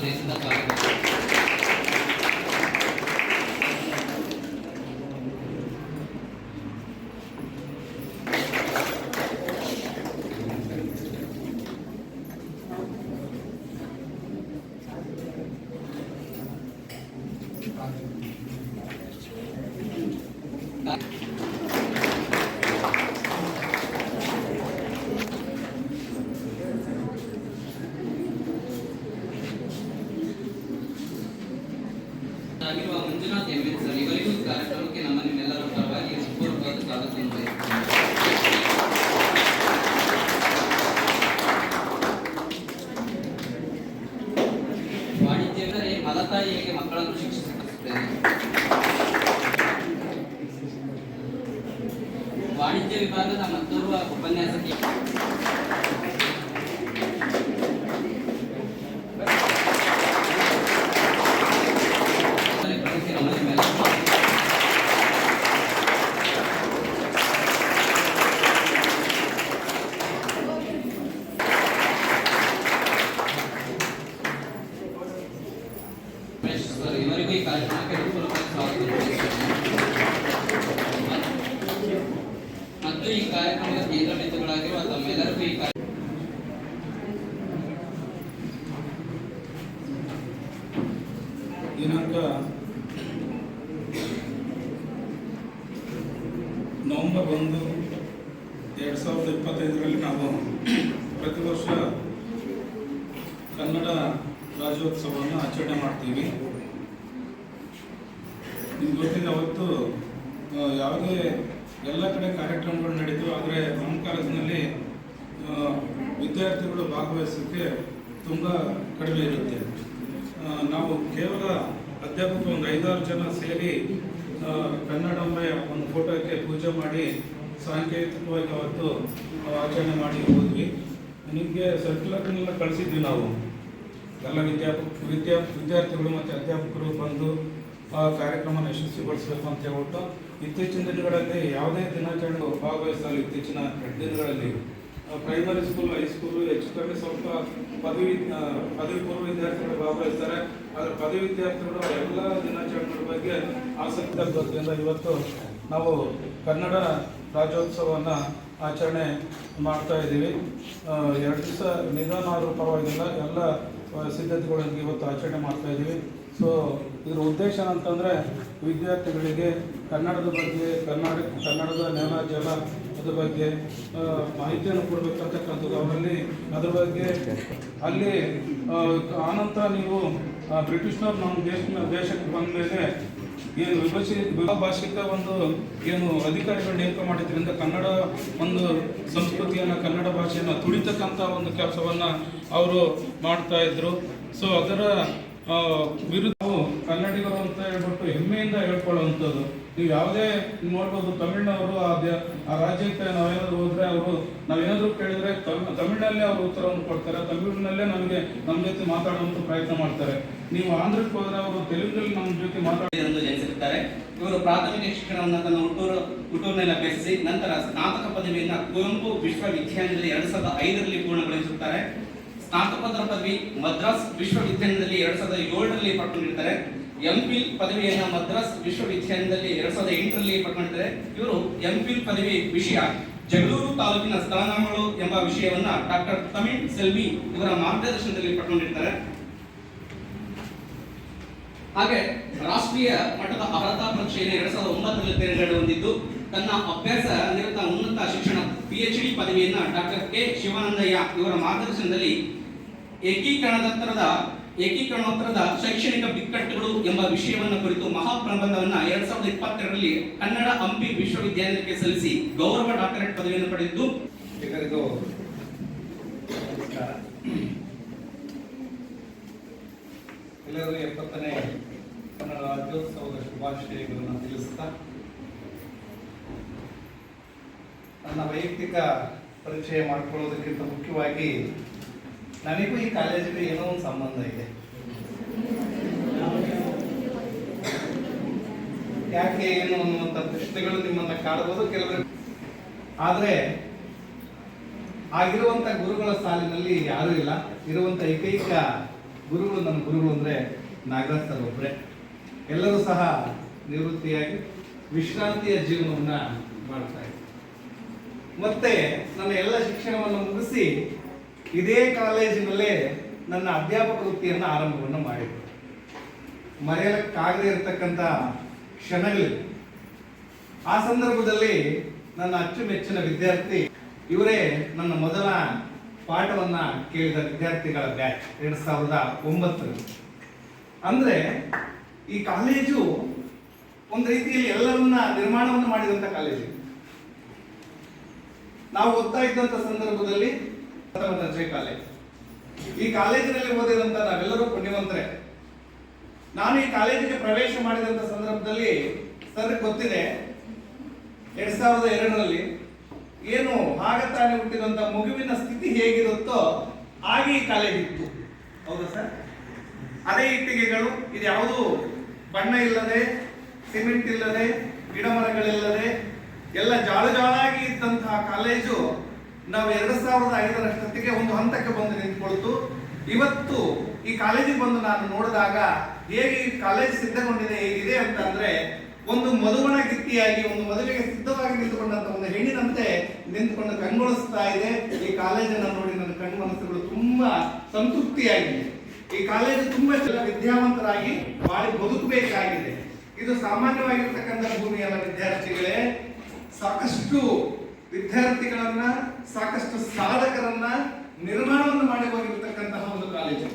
ದೇಶದ ಕಾರ್ಯಕ್ರಮ ಆಗಿರುವ ಮಂಜುನಾಥ್ ಎಂಎನ್ ಸರ್ ಇವರಿಗೂ ಕಾರ್ಯಕ್ರಮಕ್ಕೆ ನಮ್ಮ ನಿಮ್ಮೆಲ್ಲರ ಪರವಾಗಿ ಪೂರ್ವಕವಾದ ಸ್ವಾಗತವನ್ನು ಬಯಸುತ್ತೇನೆ. ವಾಣಿಜ್ಯ ಎಂದರೆ ಮಲತಾಯಿ ಹೇಗೆ ಮಕ್ಕಳನ್ನು ಶಿಕ್ಷಿಸುತ್ತೇನೆ. ವಾಣಿಜ್ಯ ವಿಭಾಗದ ಮತ್ತೋರ್ವ ಉಪನ್ಯಾಸಕಿ ಇವರಿಗೂ ಈ ಕಾರ್ಯಕ್ರಮಕ್ಕೆ ಮತ್ತು ಈ ಕಾರ್ಯಕ್ರಮದ ಕೇಂದ್ರ ಬಿಂದುಗಳಾಗಿರುವ ತಮ್ಮೆಲ್ಲರಿಗೂ ಈ ದಿನಾಂಕ ನವೆಂಬರ್ 1, 2025 ನಾವು ಪ್ರತಿ ವರ್ಷ ಕನ್ನಡ ರಾಜ್ಯೋತ್ಸವವನ್ನು ಆಚರಣೆ ಮಾಡ್ತೀವಿ. ನಿಮ್ಗೆ ಗೊತ್ತಿದೆ, ಅವತ್ತು ಯಾವುದೇ ಎಲ್ಲ ಕಡೆ ಕಾರ್ಯಕ್ರಮಗಳು ನಡೀತು, ಆದರೆ ನಮ್ಮ ಕಾಲೇಜಿನಲ್ಲಿ ವಿದ್ಯಾರ್ಥಿಗಳು ಭಾಗವಹಿಸೋಕ್ಕೆ ತುಂಬ ಕಡಿಮೆ ಇರುತ್ತೆ. ನಾವು ಕೇವಲ ಅಧ್ಯಾಪಕರು ಒಂದು 5-6 ಜನ ಸೇರಿ ಕನ್ನಡಾಂಬೆಯ ಒಂದು ಫೋಟೋಕ್ಕೆ ಪೂಜೆ ಮಾಡಿ ಸಾಂಕೇತಿಕವಾಗಿ ಅವತ್ತು ಆಚರಣೆ ಮಾಡಿ ಹೋದ್ವಿ. ನಿಮಗೆ ಸರ್ಕ್ಯುಲರ್ನೆಲ್ಲ ಕಳಿಸಿದ್ವಿ ನಾವು. ಎಲ್ಲ ವಿದ್ಯಾರ್ಥಿಗಳು ಮತ್ತು ಅಧ್ಯಾಪಕರು ಬಂದು ಆ ಕಾರ್ಯಕ್ರಮನ ಯಶಸ್ವಿಗೊಳಿಸಬೇಕು ಅಂತ ಹೇಳ್ಬಿಟ್ಟು ಇತ್ತೀಚಿನ ದಿನಗಳಲ್ಲಿ ಯಾವುದೇ ದಿನಾಚರಣೆ ಭಾಗವಹಿಸಲು ಇತ್ತೀಚಿನ ದಿನಗಳಲ್ಲಿ ಪ್ರೈಮರಿ ಸ್ಕೂಲ್, ಹೈಸ್ಕೂಲು ಹೆಚ್ಚು ಕಮ್ಮಿ ಸ್ವಲ್ಪ ಪದವಿ ಪೂರ್ವ ವಿದ್ಯಾರ್ಥಿಗಳು ಭಾಗವಹಿಸ್ತಾರೆ. ಆದರೆ ಪದವಿ ವಿದ್ಯಾರ್ಥಿಗಳು ಎಲ್ಲ ದಿನಾಚರಣೆಗಳ ಬಗ್ಗೆ ಆಸಕ್ತಿ ಇರೋದ್ರಿಂದ ಇವತ್ತು ನಾವು ಕನ್ನಡ ರಾಜ್ಯೋತ್ಸವವನ್ನು ಆಚರಣೆ ಮಾಡ್ತಾ ಇದ್ದೀವಿ. 2 ದಿವಸ ನಿಧಾನ ಆದರೂ ಪರವಾಗಿಲ್ಲ, ಎಲ್ಲ ಸಿದ್ಧತೆಗಳೊಂದಿಗೆ ಇವತ್ತು ಆಚರಣೆ ಮಾಡ್ತಾ ಇದ್ದೀವಿ. ಸೊ ಇದರ ಉದ್ದೇಶ ಅಂತಂದರೆ ವಿದ್ಯಾರ್ಥಿಗಳಿಗೆ ಕನ್ನಡದ ಬಗ್ಗೆ, ಕನ್ನಡದ ನೆಲ ಜಲ ಅದ್ರ ಬಗ್ಗೆ ಮಾಹಿತಿಯನ್ನು ಕೊಡಬೇಕಂತಕ್ಕಂಥದ್ದು ಅವರಲ್ಲಿ. ಅದ್ರ ಬಗ್ಗೆ ಅಲ್ಲಿ ಆನಂತರ ನೀವು ಬ್ರಿಟಿಷ್ನವ್ರು ನಮ್ಮ ದೇಶಕ್ಕೆ ಬಂದ ಮೇಲೆ ಏನು ಭಾಷಿಕ ಒಂದು ಏನು ಅಧಿಕಾರಿಗಳು ನೇಮಕ ಮಾಡಿದ್ರಿಂದ ಕನ್ನಡ ಒಂದು ಸಂಸ್ಕೃತಿಯನ್ನು, ಕನ್ನಡ ಭಾಷೆಯನ್ನು ತುಳಿತಕ್ಕಂಥ ಒಂದು ಕೆಲಸವನ್ನು ಅವರು ಮಾಡ್ತಾ ಇದ್ರು. ಸೊ ಅದರ ವಿರುದ್ಧ ಕನ್ನಡಿಗರು ಅಂತ ಹೇಳ್ಬಿಟ್ಟು ಹೆಮ್ಮೆಯಿಂದ ಹೇಳ್ಕೊಳ್ಳುವಂಥದ್ದು. ನೀವು ಯಾವುದೇ ನೋಡ್ಬೋದು, ತಮಿಳ್ನವರು ಆ ರಾಜ್ಯಕ್ಕೆ ನಾವೇನಾದ್ರು ಹೋದರೆ ನಾವೇನಾದರೂ ಕೇಳಿದರೆ ತಮಿಳಿನಲ್ಲೇ ಅವರು ಉತ್ತರವನ್ನು ಕೊಡ್ತಾರೆ, ತಮಿಳಿನಲ್ಲೇ ನಮ್ಮ ಜೊತೆ ಮಾತಾಡುವಂಥ ಪ್ರಯತ್ನ ಮಾಡ್ತಾರೆ. ನೀವು ಆಂಧ್ರಕ್ಕೆ ಹೋದರೆ ಅವರು ತೆಲುಗಿನಲ್ಲಿ ನಮ್ಮ ಜೊತೆ ಮಾತಾಡೋದು ಜನಿಸಿರುತ್ತಾರೆ. ಇವರು ಪ್ರಾಥಮಿಕ ಶಿಕ್ಷಣವನ್ನು ತನ್ನ ಹುಟ್ಟೂರಿನಲ್ಲಿ ಅಭ್ಯಸಿಸಿ ನಂತರ ಸ್ನಾತಕ ಪದವಿಯನ್ನು ಕುವೆಂಪು ವಿಶ್ವವಿದ್ಯಾಲಯದಲ್ಲಿ 2005ರಲ್ಲಿ ಪೂರ್ಣಗೊಳಿಸುತ್ತಾರೆ. ಸ್ನಾತಕೋತ್ತರ ಪದವಿ ಮದ್ರಾಸ್ ವಿಶ್ವವಿದ್ಯಾಲಯದಲ್ಲಿ 2007ರಲ್ಲಿ ಪಡ್ಕೊಂಡಿರ್ತಾರೆ. ಎಂಫಿಲ್ ಪದವಿಯನ್ನು ಮದ್ರಾಸ್ ವಿಶ್ವವಿದ್ಯಾಲಯದಲ್ಲಿ 2008ರಲ್ಲಿ ಪಡ್ಕೊಂಡಿದ್ದಾರೆ. ಇವರು ಎಂಫಿಲ್ ಪದವಿ ವಿಷಯ ಜಗಳೂರು ತಾಲೂಕಿನ ಸ್ಥಳನಾಮಗಳು ಎಂಬ ವಿಷಯವನ್ನ ಡಾಕ್ಟರ್ ತಮಿಳ್ ಸೆಲ್ವಿ ಇವರ ಮಾರ್ಗದರ್ಶನದಲ್ಲಿ ಪಡ್ಕೊಂಡಿರ್ತಾರೆ. ಹಾಗೆ ರಾಷ್ಟ್ರೀಯ ಮಟ್ಟದ ಅರ್ಹತಾ ಪರೀಕ್ಷೆಯನ್ನು 2009ರಲ್ಲಿ ತೇರ್ಗಡೆ ಹೊಂದಿದ್ದು ತನ್ನ ಅಭ್ಯಾಸ ನಿರತ ಉನ್ನತ ಶಿಕ್ಷಣ PhD ಪದವಿಯನ್ನು ಡಾಕ್ಟರ್ ಕೆ ಶಿವಾನಂದಯ್ಯ ಇವರ ಮಾರ್ಗದರ್ಶನದಲ್ಲಿ ಏಕೀಕರಣೋತ್ತರದ ಶೈಕ್ಷಣಿಕ ಬಿಕ್ಕಟ್ಟುಗಳು ಎಂಬ ವಿಷಯವನ್ನು ಕುರಿತು ಮಹಾಪ್ರಬಂಧವನ್ನು 2022ರಲ್ಲಿ ಕನ್ನಡ ಹಂಪಿ ವಿಶ್ವವಿದ್ಯಾಲಯಕ್ಕೆ ಸಲ್ಲಿಸಿ ಗೌರವ ಡಾಕ್ಟರೇಟ್ ಪದವಿಯನ್ನು ಪಡೆದಿದ್ದು ಎಲ್ಲರಿಗೂ 70ನೇ ಕನ್ನಡ ರಾಜ್ಯೋತ್ಸವದ ಶುಭಾಶಯಗಳನ್ನು ತಿಳಿಸುತ್ತಾ ನನ್ನ ವೈಯಕ್ತಿಕ ಪರಿಚಯ ಮಾಡಿಕೊಳ್ಳೋದಕ್ಕಿಂತ ಮುಖ್ಯವಾಗಿ ನನಗೂ ಈ ಕಾಲೇಜಿಗೆ ಏನೋ ಒಂದು ಸಂಬಂಧ ಇದೆ. ಯಾಕೆ ಏನು ಅನ್ನುವಂಥ ಪ್ರಶ್ನೆಗಳು ನಿಮ್ಮನ್ನು ಕಾಡಬಹುದು ಕೆಲವರು. ಆದರೆ ಆಗಿರುವಂಥ ಗುರುಗಳ ಸಾಲಿನಲ್ಲಿ ಯಾರೂ ಇಲ್ಲ. ಇರುವಂಥ ಏಕೈಕ ಗುರುಗಳು ನನ್ನ ಗುರುಗಳು ಅಂದರೆ ನಾಗರಾಜ್ ಸರ್ ಒಬ್ಬರೇ. ಎಲ್ಲರೂ ಸಹ ನಿವೃತ್ತಿಯಾಗಿ ವಿಶ್ರಾಂತಿಯ ಜೀವನವನ್ನು ಮಾಡ್ತಾ ಇದ್ದಾರೆ. ಮತ್ತೆ ನನ್ನ ಎಲ್ಲ ಶಿಕ್ಷಣವನ್ನು ಮುಗಿಸಿ ಇದೇ ಕಾಲೇಜಿನಲ್ಲೇ ನನ್ನ ಅಧ್ಯಾಪಕ ವೃತ್ತಿಯನ್ನು ಆರಂಭವನ್ನು ಮಾಡಿದರು. ಮರೆಯಲಿಕ್ಕಾಗದೇ ಇರತಕ್ಕಂಥ ಕ್ಷಣಗಳಿವೆ. ಆ ಸಂದರ್ಭದಲ್ಲಿ ನನ್ನ ಅಚ್ಚುಮೆಚ್ಚಿನ ವಿದ್ಯಾರ್ಥಿ ಇವರೇ ನನ್ನ ಮೊದಲ ಪಾಠವನ್ನ ಕೇಳಿದ ವಿದ್ಯಾರ್ಥಿಗಳ ಬ್ಯಾಚ್ 2009. ಅಂದ್ರೆ ಈ ಕಾಲೇಜು ಒಂದು ರೀತಿಯಲ್ಲಿ ಎಲ್ಲರನ್ನ ನಿರ್ಮಾಣವನ್ನು ಮಾಡಿದಂತ ಕಾಲೇಜು. ನಾವು ಓದ್ತಾ ಇದ್ದಂತ ಸಂದರ್ಭದಲ್ಲಿ ಪ್ರಥಮ ದರ್ಜೆ ಕಾಲೇಜ್. ಈ ಕಾಲೇಜಿನಲ್ಲಿ ಓದಿದಂತ ನಾವೆಲ್ಲರೂ ಪುಣ್ಯವಂತರೇ. ನಾನು ಈ ಕಾಲೇಜಿಗೆ ಪ್ರವೇಶ ಮಾಡಿದಂತ ಸಂದರ್ಭದಲ್ಲಿ ಸರ್ ಗೊತ್ತಿದೆ 2002ರಲ್ಲಿ ಏನು ಆಗ ತಾನೇ ಹುಟ್ಟಿದಂತ ಮಗುವಿನ ಸ್ಥಿತಿ ಹೇಗಿರುತ್ತೋ ಹಾಗೆ ಈ ಕಾಲೇಜ್ ಇತ್ತು. ಹೌದಾ ಸರ್? ಅದೇ ಇಟ್ಟಿಗೆಗಳು, ಇದು ಯಾವುದು ಬಣ್ಣ ಇಲ್ಲದೆ, ಸಿಮೆಂಟ್ ಇಲ್ಲದೆ, ಗಿಡ ಮರಗಳಿಲ್ಲದೆ ಎಲ್ಲ ಜಾಳು ಜಾಳಾಗಿ ಇದ್ದಂತಹ ಕಾಲೇಜು ನಾವು 2005ರಷ್ಟೊತ್ತಿಗೆ ಒಂದು ಹಂತಕ್ಕೆ ಬಂದು ನಿಂತ್ಕೊಳ್ತು. ಇವತ್ತು ಈ ಕಾಲೇಜಿಗೆ ಬಂದು ನಾನು ನೋಡಿದಾಗ ಹೇಗೆ ಈ ಕಾಲೇಜ್ ಸಿದ್ಧಗೊಂಡಿದೆ, ಹೇಗಿದೆ ಅಂತ ಅಂದ್ರೆ ಒಂದು ಮಧುವಣ ಗಿತ್ತಿಯಾಗಿ, ಒಂದು ಮದುವೆಗೆ ಸಿದ್ಧವಾಗಿ ನಿಂತುಕೊಂಡಂತ ಒಂದು ಹೆಣ್ಣಿನಂತೆ ನಿಂತುಕೊಂಡು ಕಂಗೊಳಿಸ್ತಾ ಇದೆ. ಈ ಕಾಲೇಜನ್ನು ನೋಡಿ ನನ್ನ ಕಣ್ಣು ಮನಸ್ಸುಗಳು ತುಂಬಾ ಸಂತೃಪ್ತಿಯಾಗಿದೆ. ಈ ಕಾಲೇಜು ತುಂಬಾ ಜನ ವಿದ್ಯಾವಂತರಾಗಿ ಬಾಳಿ ಬದುಕಬೇಕಾಗಿದೆ. ಇದು ಸಾಮಾನ್ಯವಾಗಿರ್ತಕ್ಕಂಥ ಭೂಮಿಯಲ್ಲ ವಿದ್ಯಾರ್ಥಿಗಳೇ. ಸಾಕಷ್ಟು ವಿದ್ಯಾರ್ಥಿಗಳನ್ನ, ಸಾಕಷ್ಟು ಸಾಧಕರನ್ನ ನಿರ್ಮಾಣವನ್ನು ಮಾಡಿ ಹೋಗಿರ್ತಕ್ಕಂತಹ ಒಂದು ಕಾಲೇಜು.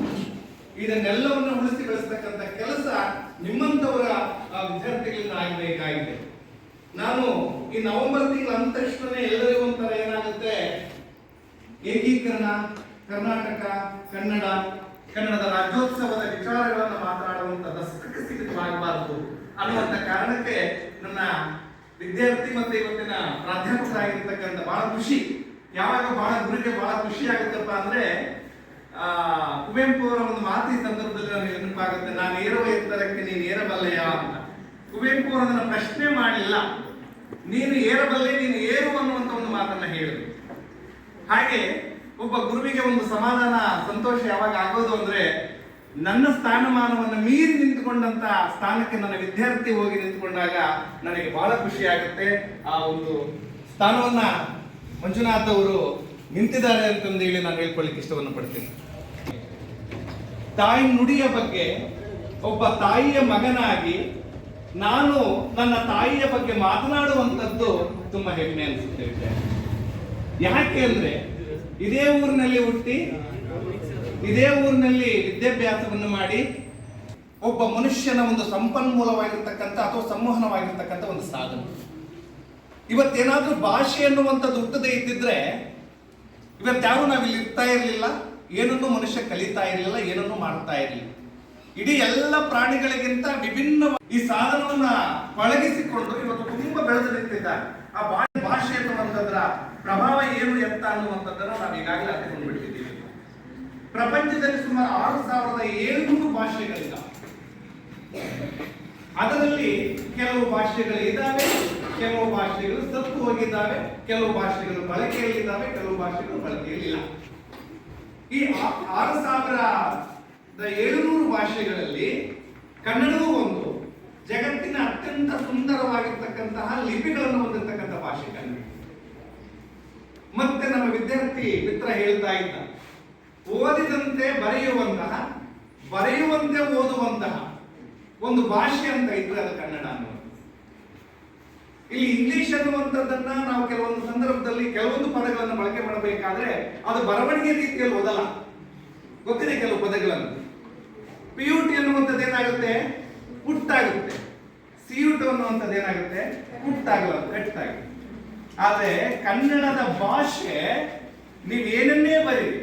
ಇದನ್ನೆಲ್ಲವನ್ನು ಉಳಿಸಿ ಬೆಳೆಸತಕ್ಕಂಥ ಕೆಲಸ ನಿಮ್ಮಂತವರ ವಿದ್ಯಾರ್ಥಿಗಳಿಂದ ಆಗಬೇಕಾಗಿದೆ. ನಾನು ಈ ನವೆಂಬರ್ ತಿಂಗಳ ಅಂದ ತಕ್ಷಣ ಎಲ್ಲರಿಗೂ ಒಂಥರ ಏನಾಗುತ್ತೆ, ಏಕೀಕರಣ, ಕರ್ನಾಟಕ, ಕನ್ನಡದ ರಾಜ್ಯೋತ್ಸವದ ವಿಚಾರಗಳನ್ನು ಮಾತನಾಡುವಂತ ದಸ್ತಕ ಸ್ಥಿತವಾಗಬಾರದು ಅನ್ನುವಂಥ ಕಾರಣಕ್ಕೆ ನನ್ನ ವಿದ್ಯಾರ್ಥಿ ಮತ್ತೆ ಇವತ್ತಿನ ಪ್ರಾಧ್ಯಾಪಕರಾಗಿರ್ತಕ್ಕಂಥ ಬಹಳ ಖುಷಿ. ಯಾವಾಗ ಗುರಿಗೆ ಬಹಳ ಖುಷಿ ಆಗುತ್ತಪ್ಪ ಅಂದ್ರೆ ಕುವೆಂಪು ಅವರ ಒಂದು ಮಾತು ಈ ಸಂದರ್ಭದಲ್ಲಿ ನನಗೆ ನೆನಪಾಗುತ್ತೆ. ನಾನು ಏರುವ ಎತ್ತರಕ್ಕೆ ನೀನು ಏರಬಲ್ಲೆಯ ಅಂತ. ಕುವೆಂಪು ಅವರನ್ನ ಪ್ರಶ್ನೆ ಮಾಡಲಿಲ್ಲ, ನೀನು ಏರಬಲ್ಲೆ, ನೀನು ಏರು ಅನ್ನುವಂತ ಒಂದು ಮಾತನ್ನ ಹೇಳಿದ್ರು. ಹಾಗೆ ಒಬ್ಬ ಗುರುವಿಗೆ ಒಂದು ಸಮಾಧಾನ, ಸಂತೋಷ ಯಾವಾಗ ಆಗೋದು ಅಂದ್ರೆ ನನ್ನ ಸ್ಥಾನಮಾನವನ್ನು ಮೀರಿ ನಿಂತುಕೊಂಡಂತ ಸ್ಥಾನಕ್ಕೆ ನನ್ನ ವಿದ್ಯಾರ್ಥಿ ಹೋಗಿ ನಿಂತುಕೊಂಡಾಗ ನನಗೆ ಬಹಳ ಖುಷಿ ಆಗುತ್ತೆ. ಆ ಒಂದು ಸ್ಥಾನವನ್ನ ಮಂಜುನಾಥ್ ಅವರು ನಿಂತಿದ್ದಾರೆ ಅಂತಂದು ಹೇಳಿ ನಾನು ಹೇಳ್ಕೊಳ್ಳಿಕ್ಕೆ ಇಷ್ಟವನ್ನು ಪಡ್ತೀನಿ. ತಾಯಿ ನುಡಿಯ ಬಗ್ಗೆ ಒಬ್ಬ ತಾಯಿಯ ಮಗನಾಗಿ ನಾನು ನನ್ನ ತಾಯಿಯ ಬಗ್ಗೆ ಮಾತನಾಡುವಂಥದ್ದು ತುಂಬಾ ಹೆಮ್ಮೆ ಅನಿಸುತ್ತೆ. ಯಾಕೆ ಅಂದ್ರೆ ಇದೇ ಊರಿನಲ್ಲಿ ಹುಟ್ಟಿ, ಇದೇ ಊರಿನಲ್ಲಿ ವಿದ್ಯಾಭ್ಯಾಸವನ್ನು ಮಾಡಿ ಒಬ್ಬ ಮನುಷ್ಯನ ಒಂದು ಸಂಪನ್ಮೂಲವಾಗಿರ್ತಕ್ಕಂಥ ಅಥವಾ ಸಂವಹನವಾಗಿರ್ತಕ್ಕಂಥ ಒಂದು ಸಾಧನೆ. ಇವತ್ತೇನಾದ್ರೂ ಭಾಷೆ ಅನ್ನುವಂಥದ್ದು ಹುಟ್ಟದೇ ಇದ್ದಿದ್ರೆ ಇವತ್ತಾರು ನಾವಿಲ್ಲಿ ಇರ್ತಾ ಇರಲಿಲ್ಲ, ಏನನ್ನೂ ಮನುಷ್ಯ ಕಲಿತಾ ಇರಲಿಲ್ಲ, ಏನನ್ನೂ ಮಾಡ್ತಾ ಇರಲಿಲ್ಲ. ಇಡೀ ಎಲ್ಲ ಪ್ರಾಣಿಗಳಿಗಿಂತ ವಿಭಿನ್ನ ಈ ಸಾಧನವನ್ನ ಪಳಗಿಸಿಕೊಂಡು ಇವತ್ತು ತುಂಬಾ ಬೆಳೆದು ನಿಂತಿದ್ದಾರೆ. ಆ ಭಾಷೆ ಅನ್ನುವಂಥದ್ರ ಪ್ರಭಾವ ಏನು ಎತ್ತ ಅನ್ನುವಂಥದ್ದನ್ನು ನಾವು ಈಗಾಗಲೇ ಅರ್ಥಕೊಂಡು ಬಿಟ್ಟಿದ್ದೀವಿ. ಪ್ರಪಂಚದಲ್ಲಿ ಸುಮಾರು 6700 ಭಾಷೆಗಳಿದ್ದಾವೆ. ಅದರಲ್ಲಿ ಕೆಲವು ಭಾಷೆಗಳು ಇದ್ದಾವೆ, ಕೆಲವು ಭಾಷೆಗಳು ಸತ್ತು ಹೋಗಿದ್ದಾವೆ, ಕೆಲವು ಭಾಷೆಗಳು ಬಳಕೆಯಲ್ಲಿದ್ದಾವೆ, ಕೆಲವು ಭಾಷೆಗಳು ಬಳಕೆಯಲ್ಲಿಲ್ಲ. ಈ 6700 ಭಾಷೆಗಳಲ್ಲಿ ಕನ್ನಡವೂ ಒಂದು. ಜಗತ್ತಿನ ಅತ್ಯಂತ ಸುಂದರವಾಗಿರ್ತಕ್ಕಂತಹ ಲಿಪಿಗಳನ್ನು ಹೊಂದಿರತಕ್ಕಂಥ ಭಾಷೆ ಕನ್ನಡ. ಮತ್ತೆ ನಮ್ಮ ವಿದ್ಯಾರ್ಥಿ ಮಿತ್ರ ಹೇಳ್ತಾ ಇದ್ದ, ಓದಿದಂತೆ ಬರೆಯುವಂತಹ, ಬರೆಯುವಂತೆ ಓದುವಂತಹ ಒಂದು ಭಾಷೆ ಅಂತ ಇದ್ರೆ ಅದು ಕನ್ನಡ ಅನ್ನೋದು. ಇಲ್ಲಿ ಇಂಗ್ಲಿಷ್ ಅನ್ನುವಂಥದ್ದನ್ನ ನಾವು ಕೆಲವೊಂದು ಸಂದರ್ಭದಲ್ಲಿ ಕೆಲವೊಂದು ಪದಗಳನ್ನು ಬಳಕೆ ಮಾಡಬೇಕಾದ್ರೆ ಅದು ಬರವಣಿಗೆ ರೀತಿಯಲ್ಲಿ ಓದಲ್ಲ. ಗೊತ್ತಿದೆ ಕೆಲವು ಪದಗಳನ್ನು. ಪಿಯುಟಿ ಅನ್ನುವಂಥದ್ದು ಏನಾಗುತ್ತೆ, ಪುಟ್ಟಾಗುತ್ತೆ. ಸಿಯುಟು ಅನ್ನುವಂಥದ್ದು ಏನಾಗುತ್ತೆ, ಪುಟ್ಟಾಗಲ್ಲ, ಕಟ್ಟಾಗುತ್ತೆ. ಆದ್ರೆ ಕನ್ನಡದ ಭಾಷೆ ನೀವೇನನ್ನೇ ಬರೀರಿ,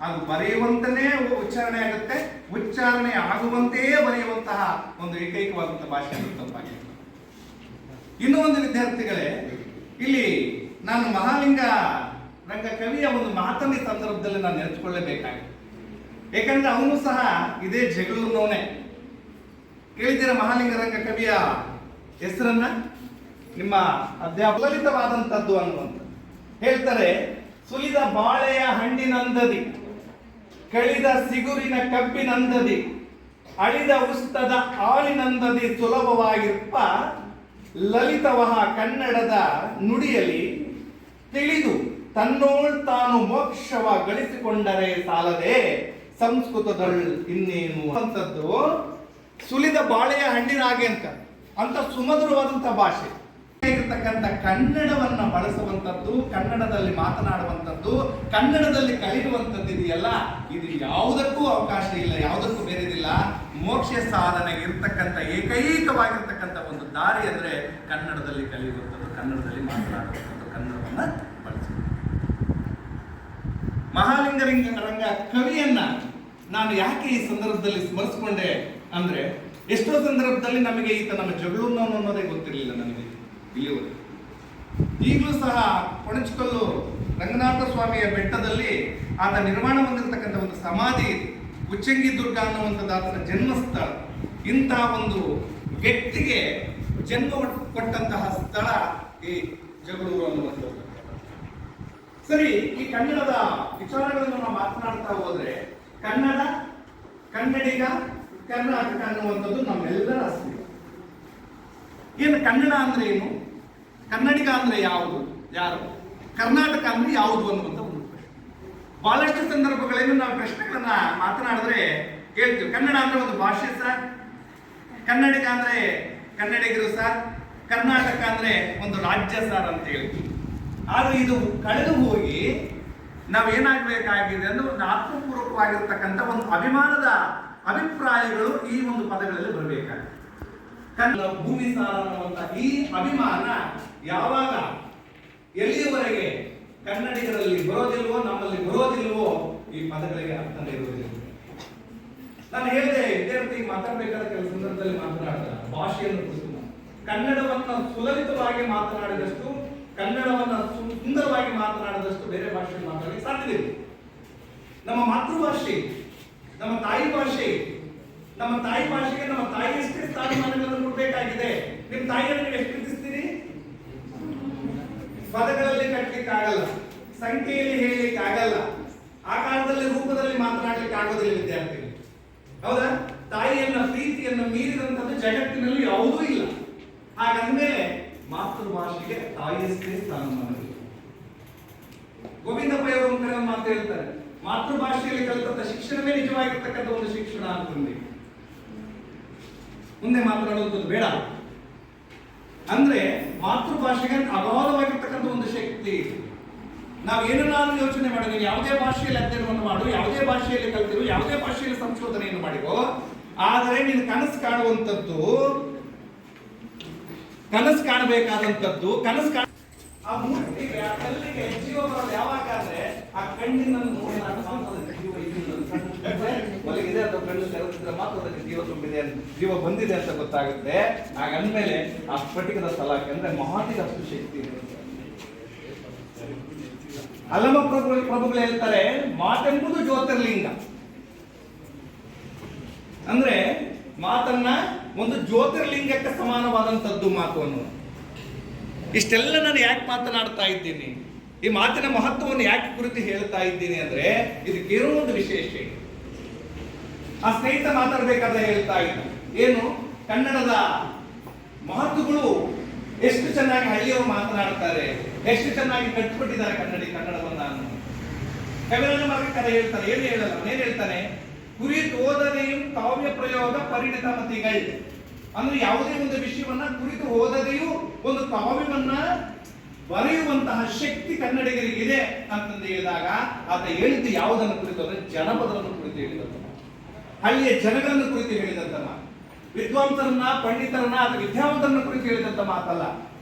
ಅದು ಬರೆಯುವಂತನೇ ಉಚ್ಚಾರಣೆ ಆಗುತ್ತೆ, ಉಚ್ಚಾರಣೆ ಆಗುವಂತೆಯೇ ಬರೆಯುವಂತಹ ಒಂದು ಏಕೈಕವಾದಂತಹ ಭಾಷೆ ತಪ್ಪಾಗಿದೆ. ಇನ್ನೂ ಒಂದು ವಿದ್ಯಾರ್ಥಿಗಳೇ, ಇಲ್ಲಿ ನಾನು ಮಹಾಲಿಂಗ ರಂಗ ಕವಿಯ ಒಂದು ಮಾತನ್ನ ಈ ಸಂದರ್ಭದಲ್ಲಿ ನಾನು ನೆನೆಸಿಕೊಳ್ಳಲೇಬೇಕಾಗಿದೆ. ಯಾಕಂದ್ರೆ ಅವನು ಸಹ ಇದೇ ಜಗಳೂರಿನವನೇ. ಕೇಳಿದ್ದೀರಾ ಮಹಾಲಿಂಗ ರಂಗ ಕವಿಯ ಹೆಸರನ್ನ? ನಿಮ್ಮ ಲಲಿತವಾದಂಥದ್ದು ಅನ್ನುವಂಥ ಹೇಳ್ತಾರೆ. ಸುಲಿದ ಬಾಳೆಯ ಹಣ್ಣಿನಂದದಿ ಕಳಿದ ಸಿಗುರಿನ ಕಬ್ಬಿನಂದದಿ ಅಳಿದ ಉಸ್ತದ ಆಳಿನಂದದಿ ಸುಲಭವಾಗಿರ್ಪ ಲಲಿತವಹ ಕನ್ನಡದ ನುಡಿಯಲಿ ತಿಳಿದು ತನ್ನೋಳ್ ತಾನು ಮೋಕ್ಷವ ಗಳಿಸಿಕೊಂಡರೆ ಸಾಲದೆ ಸಂಸ್ಕೃತದಳ್ ಇನ್ನೇನು ಅಂತದ್ದು ಸುಲಿದ ಬಾಳೆಯ ಹಣ್ಣಿನ ಹಾಗೆ ಅಂತ ಸುಮಧುರವಾದಂತ ಭಾಷೆ ಇರತಕ್ಕಂಥ ಕನ್ನಡವನ್ನ ಬಳಸುವಂಥದ್ದು, ಕನ್ನಡದಲ್ಲಿ ಮಾತನಾಡುವಂಥದ್ದು, ಕನ್ನಡದಲ್ಲಿ ಕಲಿಯುವಂಥದ್ದು ಇದೆಯಲ್ಲ, ಇದು ಯಾವುದಕ್ಕೂ ಅವಕಾಶ ಇಲ್ಲ, ಯಾವುದಕ್ಕೂ ಬೇರೆದಿಲ್ಲ. ಮೋಕ್ಷ ಸಾಧನೆಗೆ ಇರ್ತಕ್ಕಂಥ ಏಕೈಕವಾಗಿರ್ತಕ್ಕಂಥ ಒಂದು ದಾರಿ ಅಂದ್ರೆ ಕನ್ನಡದಲ್ಲಿ ಕಲಿಯುವಂಥದ್ದು, ಕನ್ನಡದಲ್ಲಿ ಮಾತನಾಡುವಂಥದ್ದು, ಕನ್ನಡವನ್ನ ಬಳಸುವುದು. ಮಹಾಲಿಂಗರಂಗ ಕವಿಯನ್ನ ನಾನು ಯಾಕೆ ಈ ಸಂದರ್ಭದಲ್ಲಿ ಸ್ಮರಿಸಿಕೊಂಡೆ ಅಂದ್ರೆ, ಎಷ್ಟೋ ಸಂದರ್ಭದಲ್ಲಿ ನಮಗೆ ಈತ ನಮ್ಮ ಜಗಳೂರಿನವನು ಅನ್ನೋದೇ ಗೊತ್ತಿರಲಿಲ್ಲ ನನಗೆ ಇಲ್ಲಿವರೆಗೆ. ಈಗಲೂ ಸಹ ಕೊಣಚಕಲ್ಲು ರಂಗನಾಥ ಸ್ವಾಮಿಯ ಬೆಟ್ಟದಲ್ಲಿ ಆತ ನಿರ್ಮಾಣ ಹೊಂದಿರತಕ್ಕಂಥ ಒಂದು ಸಮಾಧಿ ಉಚ್ಚಂಗಿ ದುರ್ಗ ಅನ್ನುವಂಥದ್ದು ಆತನ ಜನ್ಮಸ್ಥಳ. ಇಂತಹ ಒಂದು ವ್ಯಕ್ತಿಗೆ ಜನ್ಮ ಕೊಟ್ಟಂತಹ ಸ್ಥಳ ಈ ಜಗಳೂರು ಅನ್ನುವಂಥದ್ದು. ಸರಿ, ಈ ಕನ್ನಡದ ವಿಚಾರಗಳನ್ನು ನಾವು ಮಾತನಾಡ್ತಾ ಹೋದ್ರೆ ಕನ್ನಡ, ಕನ್ನಡಿಗ, ಕರ್ನಾಟಕ ಅನ್ನುವಂಥದ್ದು ನಮ್ಮೆಲ್ಲರ ಅಸ್ತಿತ್ವ. ಏನು ಕನ್ನಡ ಅಂದ್ರೆ ಏನು, ಕನ್ನಡಿಗ ಅಂದ್ರೆ ಯಾವುದು, ಯಾರು, ಕರ್ನಾಟಕ ಅಂದ್ರೆ ಯಾವುದು ಅನ್ನುವಂಥ ಒಂದು ಪ್ರಶ್ನೆ. ಬಹಳಷ್ಟು ಸಂದರ್ಭಗಳಲ್ಲಿ ನಾವು ಪ್ರಶ್ನೆಗಳನ್ನ ಮಾತನಾಡಿದ್ರೆ ಹೇಳ್ತೀವಿ, ಕನ್ನಡ ಅಂದ್ರೆ ಒಂದು ಭಾಷೆ ಸರ್, ಕನ್ನಡಿಗ ಅಂದ್ರೆ ಕನ್ನಡಿಗರು ಸರ್, ಕರ್ನಾಟಕ ಅಂದ್ರೆ ಒಂದು ರಾಜ್ಯ ಸರ್ ಅಂತ ಹೇಳ್ತೀವಿ. ಆದ್ರೆ ಇದು ಕಳೆದು ಹೋಗಿ ನಾವೇನಾಗಬೇಕಾಗಿದೆ ಅಂದ್ರೆ ಒಂದು ಆತ್ಮಪೂರ್ವಕವಾಗಿರ್ತಕ್ಕಂಥ ಒಂದು ಅಭಿಮಾನದ ಅಭಿಪ್ರಾಯಗಳು ಈ ಒಂದು ಪದಗಳಲ್ಲಿ ಬರಬೇಕಾಗಿದೆ. ಕನ್ನಡ ಭೂಮಿ ಸಾರ ಅನ್ನುವಂಥ ಈ ಅಭಿಮಾನ ಯಾವಾಗ ಎಲ್ಲಿಯವರೆಗೆ ಕನ್ನಡಿಗರಲ್ಲಿ ಬರೋದಿಲ್ವೋ, ನಮ್ಮಲ್ಲಿ ಬರೋದಿಲ್ವೋ, ಈ ಪದಗಳಿಗೆ ಅರ್ಥನೇ ಇರುವುದಿಲ್ಲ. ನಾನು ಹೇಳಿದೆ, ವಿದ್ಯಾರ್ಥಿ ಮಾತಾಡಬೇಕಾದ ಕೆಲವು ಸಂದರ್ಭದಲ್ಲಿ ಮಾತನಾಡ್ತಾರೆ ಭಾಷೆಯನ್ನು ಕುರಿತು. ಕನ್ನಡವನ್ನು ಸುಲಲಿತವಾಗಿ ಮಾತನಾಡಿದಷ್ಟು, ಕನ್ನಡವನ್ನು ಸುಂದರವಾಗಿ ಮಾತನಾಡಿದಷ್ಟು ಬೇರೆ ಭಾಷೆಯಲ್ಲಿ ಮಾತಾಡಲಿಕ್ಕೆ ಸಾಧ್ಯವಿಲ್ಲ. ನಮ್ಮ ಮಾತೃಭಾಷೆ, ನಮ್ಮ ತಾಯಿ ಭಾಷೆ, ನಮ್ಮ ತಾಯಿ ಭಾಷೆಗೆ ನಮ್ಮ ತಾಯಿ ಎಷ್ಟೇ ಸ್ಥಾನಮಾನಗಳನ್ನು ಕೊಡಬೇಕಾಗಿದೆ. ನಿಮ್ಮ ತಾಯಿಯನ್ನು ನೀವು ಎಷ್ಟು ಪ್ರೀತಿಸ್ತೀರಿ? ಪದಗಳಲ್ಲಿ ಕಟ್ಟಲಿಕ್ಕೆ ಆಗಲ್ಲ, ಸಂಖ್ಯೆಯಲ್ಲಿ ಹೇಳಲಿಕ್ಕೆ ಆಗಲ್ಲ, ಆಕಾರದಲ್ಲಿ ರೂಪದಲ್ಲಿ ಮಾತನಾಡಲಿಕ್ಕೆ ಆಗೋದಿಲ್ಲ ವಿದ್ಯಾರ್ಥಿಗಳು. ಹೌದಾ? ತಾಯಿಯನ್ನ ಪ್ರೀತಿಯನ್ನು ಮೀರಿದಂಥದ್ದು ಜಗತ್ತಿನಲ್ಲಿ ಯಾವುದೂ ಇಲ್ಲ. ಹಾಗಂದ್ಮೇಲೆ ಮಾತೃಭಾಷೆಗೆ ತಾಯಿಯಷ್ಟೇ ಸ್ಥಾನಮಾನವಿಲ್ಲ. ಗೋವಿಂದ ಪೈ ಅವರು ಮಾತು ಹೇಳ್ತಾರೆ, ಮಾತೃಭಾಷೆಯಲ್ಲಿ ಕಲಿತಂತ ಶಿಕ್ಷಣವೇ ನಿಜವಾಗಿರ್ತಕ್ಕಂಥ ಒಂದು ಶಿಕ್ಷಣ ಅಂತಂದು ಮುಂದೆ ಮಾತನಾಡುವಂಥದ್ದು ಬೇಡ. ಅಂದ್ರೆ ಮಾತೃಭಾಷೆಗೆ ಅಗಾಧವಾಗಿರ್ತಕ್ಕಂಥ ಒಂದು ಶಕ್ತಿ. ನಾವು ಏನನ್ನಾದ್ರೂ ಯೋಚನೆ ಮಾಡಿದ್ವಿ, ಯಾವುದೇ ಭಾಷೆಯಲ್ಲಿ ಅಧ್ಯಯನವನ್ನು ಮಾಡು, ಯಾವುದೇ ಭಾಷೆಯಲ್ಲಿ ಕಲ್ತಿರು, ಯಾವುದೇ ಭಾಷೆಯಲ್ಲಿ ಸಂಶೋಧನೆಯನ್ನು ಮಾಡಿರೋ, ಆದರೆ ನೀನು ಕನಸು ಕಾಣುವಂಥದ್ದು, ಕನಸು ಕಾಣಬೇಕಾದಂಥದ್ದು, ಆ ಮೂರ್ತಿಗೆ, ಆ ಕಲ್ಲಿಗೆ ಜೀವ ಬರೋದು ಯಾವಾಗ ಅಂದ್ರೆ ಆ ಕಣ್ಣಿನ ನೋಡಿ ಒಳಗಿದೆ ಅಥವಾ ಕಣ್ಣು ತೆರೆದಿದ್ರೆ ಮಾತ್ರ ಅದಕ್ಕೆ ಜೀವ ತುಂಬಿದೆ, ಜೀವ ಬಂದಿದೆ ಅಂತ ಗೊತ್ತಾಗುತ್ತೆ. ಹಾಗಂದ್ಮೇಲೆ ಆ ಸ್ಫಟಿಕದ ಸಲಾಕೆ ಅಂದ್ರೆ ಮಹಾಟಿಗೆ ಅಷ್ಟು ಶಕ್ತಿ ಇದೆ. ಅಲ್ಲಮ ಪ್ರಭುಗಳು ಹೇಳ್ತಾರೆ, ಮಾತೆಂಬುದು ಜ್ಯೋತಿರ್ಲಿಂಗ. ಅಂದ್ರೆ ಮಾತನ್ನ ಒಂದು ಜ್ಯೋತಿರ್ಲಿಂಗಕ್ಕೆ ಸಮಾನವಾದಂಥದ್ದು ಮಾತು ಅನ್ನೋದು. ಇಷ್ಟೆಲ್ಲ ನಾನು ಯಾಕೆ ಮಾತನಾಡ್ತಾ ಇದ್ದೀನಿ, ಈ ಮಾತಿನ ಮಹತ್ವವನ್ನು ಯಾಕೆ ಕುರಿತು ಹೇಳ್ತಾ ಇದ್ದೀನಿ ಅಂದ್ರೆ ಇದಕ್ಕೇನೋ ಒಂದು ವಿಶೇಷ ಇದೆ. ಆ ಸ್ನೇಹಿತ ಮಾತಾಡ್ಬೇಕಾದ್ರೆ ಹೇಳ್ತಾ ಇದ್ದ, ಏನು ಕನ್ನಡದ ಮಹತ್ವಗಳು ಎಷ್ಟು ಚೆನ್ನಾಗಿ ಹಳ್ಳಿಯವರು ಮಾತನಾಡ್ತಾರೆ, ಎಷ್ಟು ಚೆನ್ನಾಗಿ ಕಟ್ಟಿಬಿಟ್ಟಿದ್ದಾರೆ ಕನ್ನಡವನ್ನ. ಕವಿರನ್ನ ಮಾರ್ಗಕಾರ ಹೇಳ್ತಾರೆ, ಏನು ಹೇಳಲ್ಲ, ಅವನೇನು ಹೇಳ್ತಾನೆ, ಕುರಿತು ಓದದೆಯೂ ಕಾವ್ಯ ಪ್ರಯೋಗ ಪರಿಣಿತ ಮತಿಗಳು. ಅಂದ್ರೆ ಯಾವುದೇ ಒಂದು ವಿಷಯವನ್ನ ಕುರಿತು ಓದದೆಯೂ ಒಂದು ಕಾವ್ಯವನ್ನ ಬರೆಯುವಂತಹ ಶಕ್ತಿ ಕನ್ನಡಿಗರಿಗಿದೆ ಅಂತಂದು ಹೇಳಿದಾಗ ಆತ ಹೇಳಿದ್ದು ಯಾವುದನ್ನು ಕುರಿತು ಅಂದ್ರೆ ಜನಪದವನ್ನು ಕುರಿತು ಹೇಳಿದಂತ, ಹಳ್ಳಿಯ ಜನಗಳನ್ನು ಕುರಿತು ಹೇಳಿದಂತ ಮಾತು, ವಿದ್ವಾಂಸರನ್ನ, ಪಂಡಿತರನ್ನ ಅಥವಾ ವಿದ್ಯಾವಂತರನ್ನ ಕುರಿತು ಹೇಳಿದಂತ ಮಾತಲ್ಲ.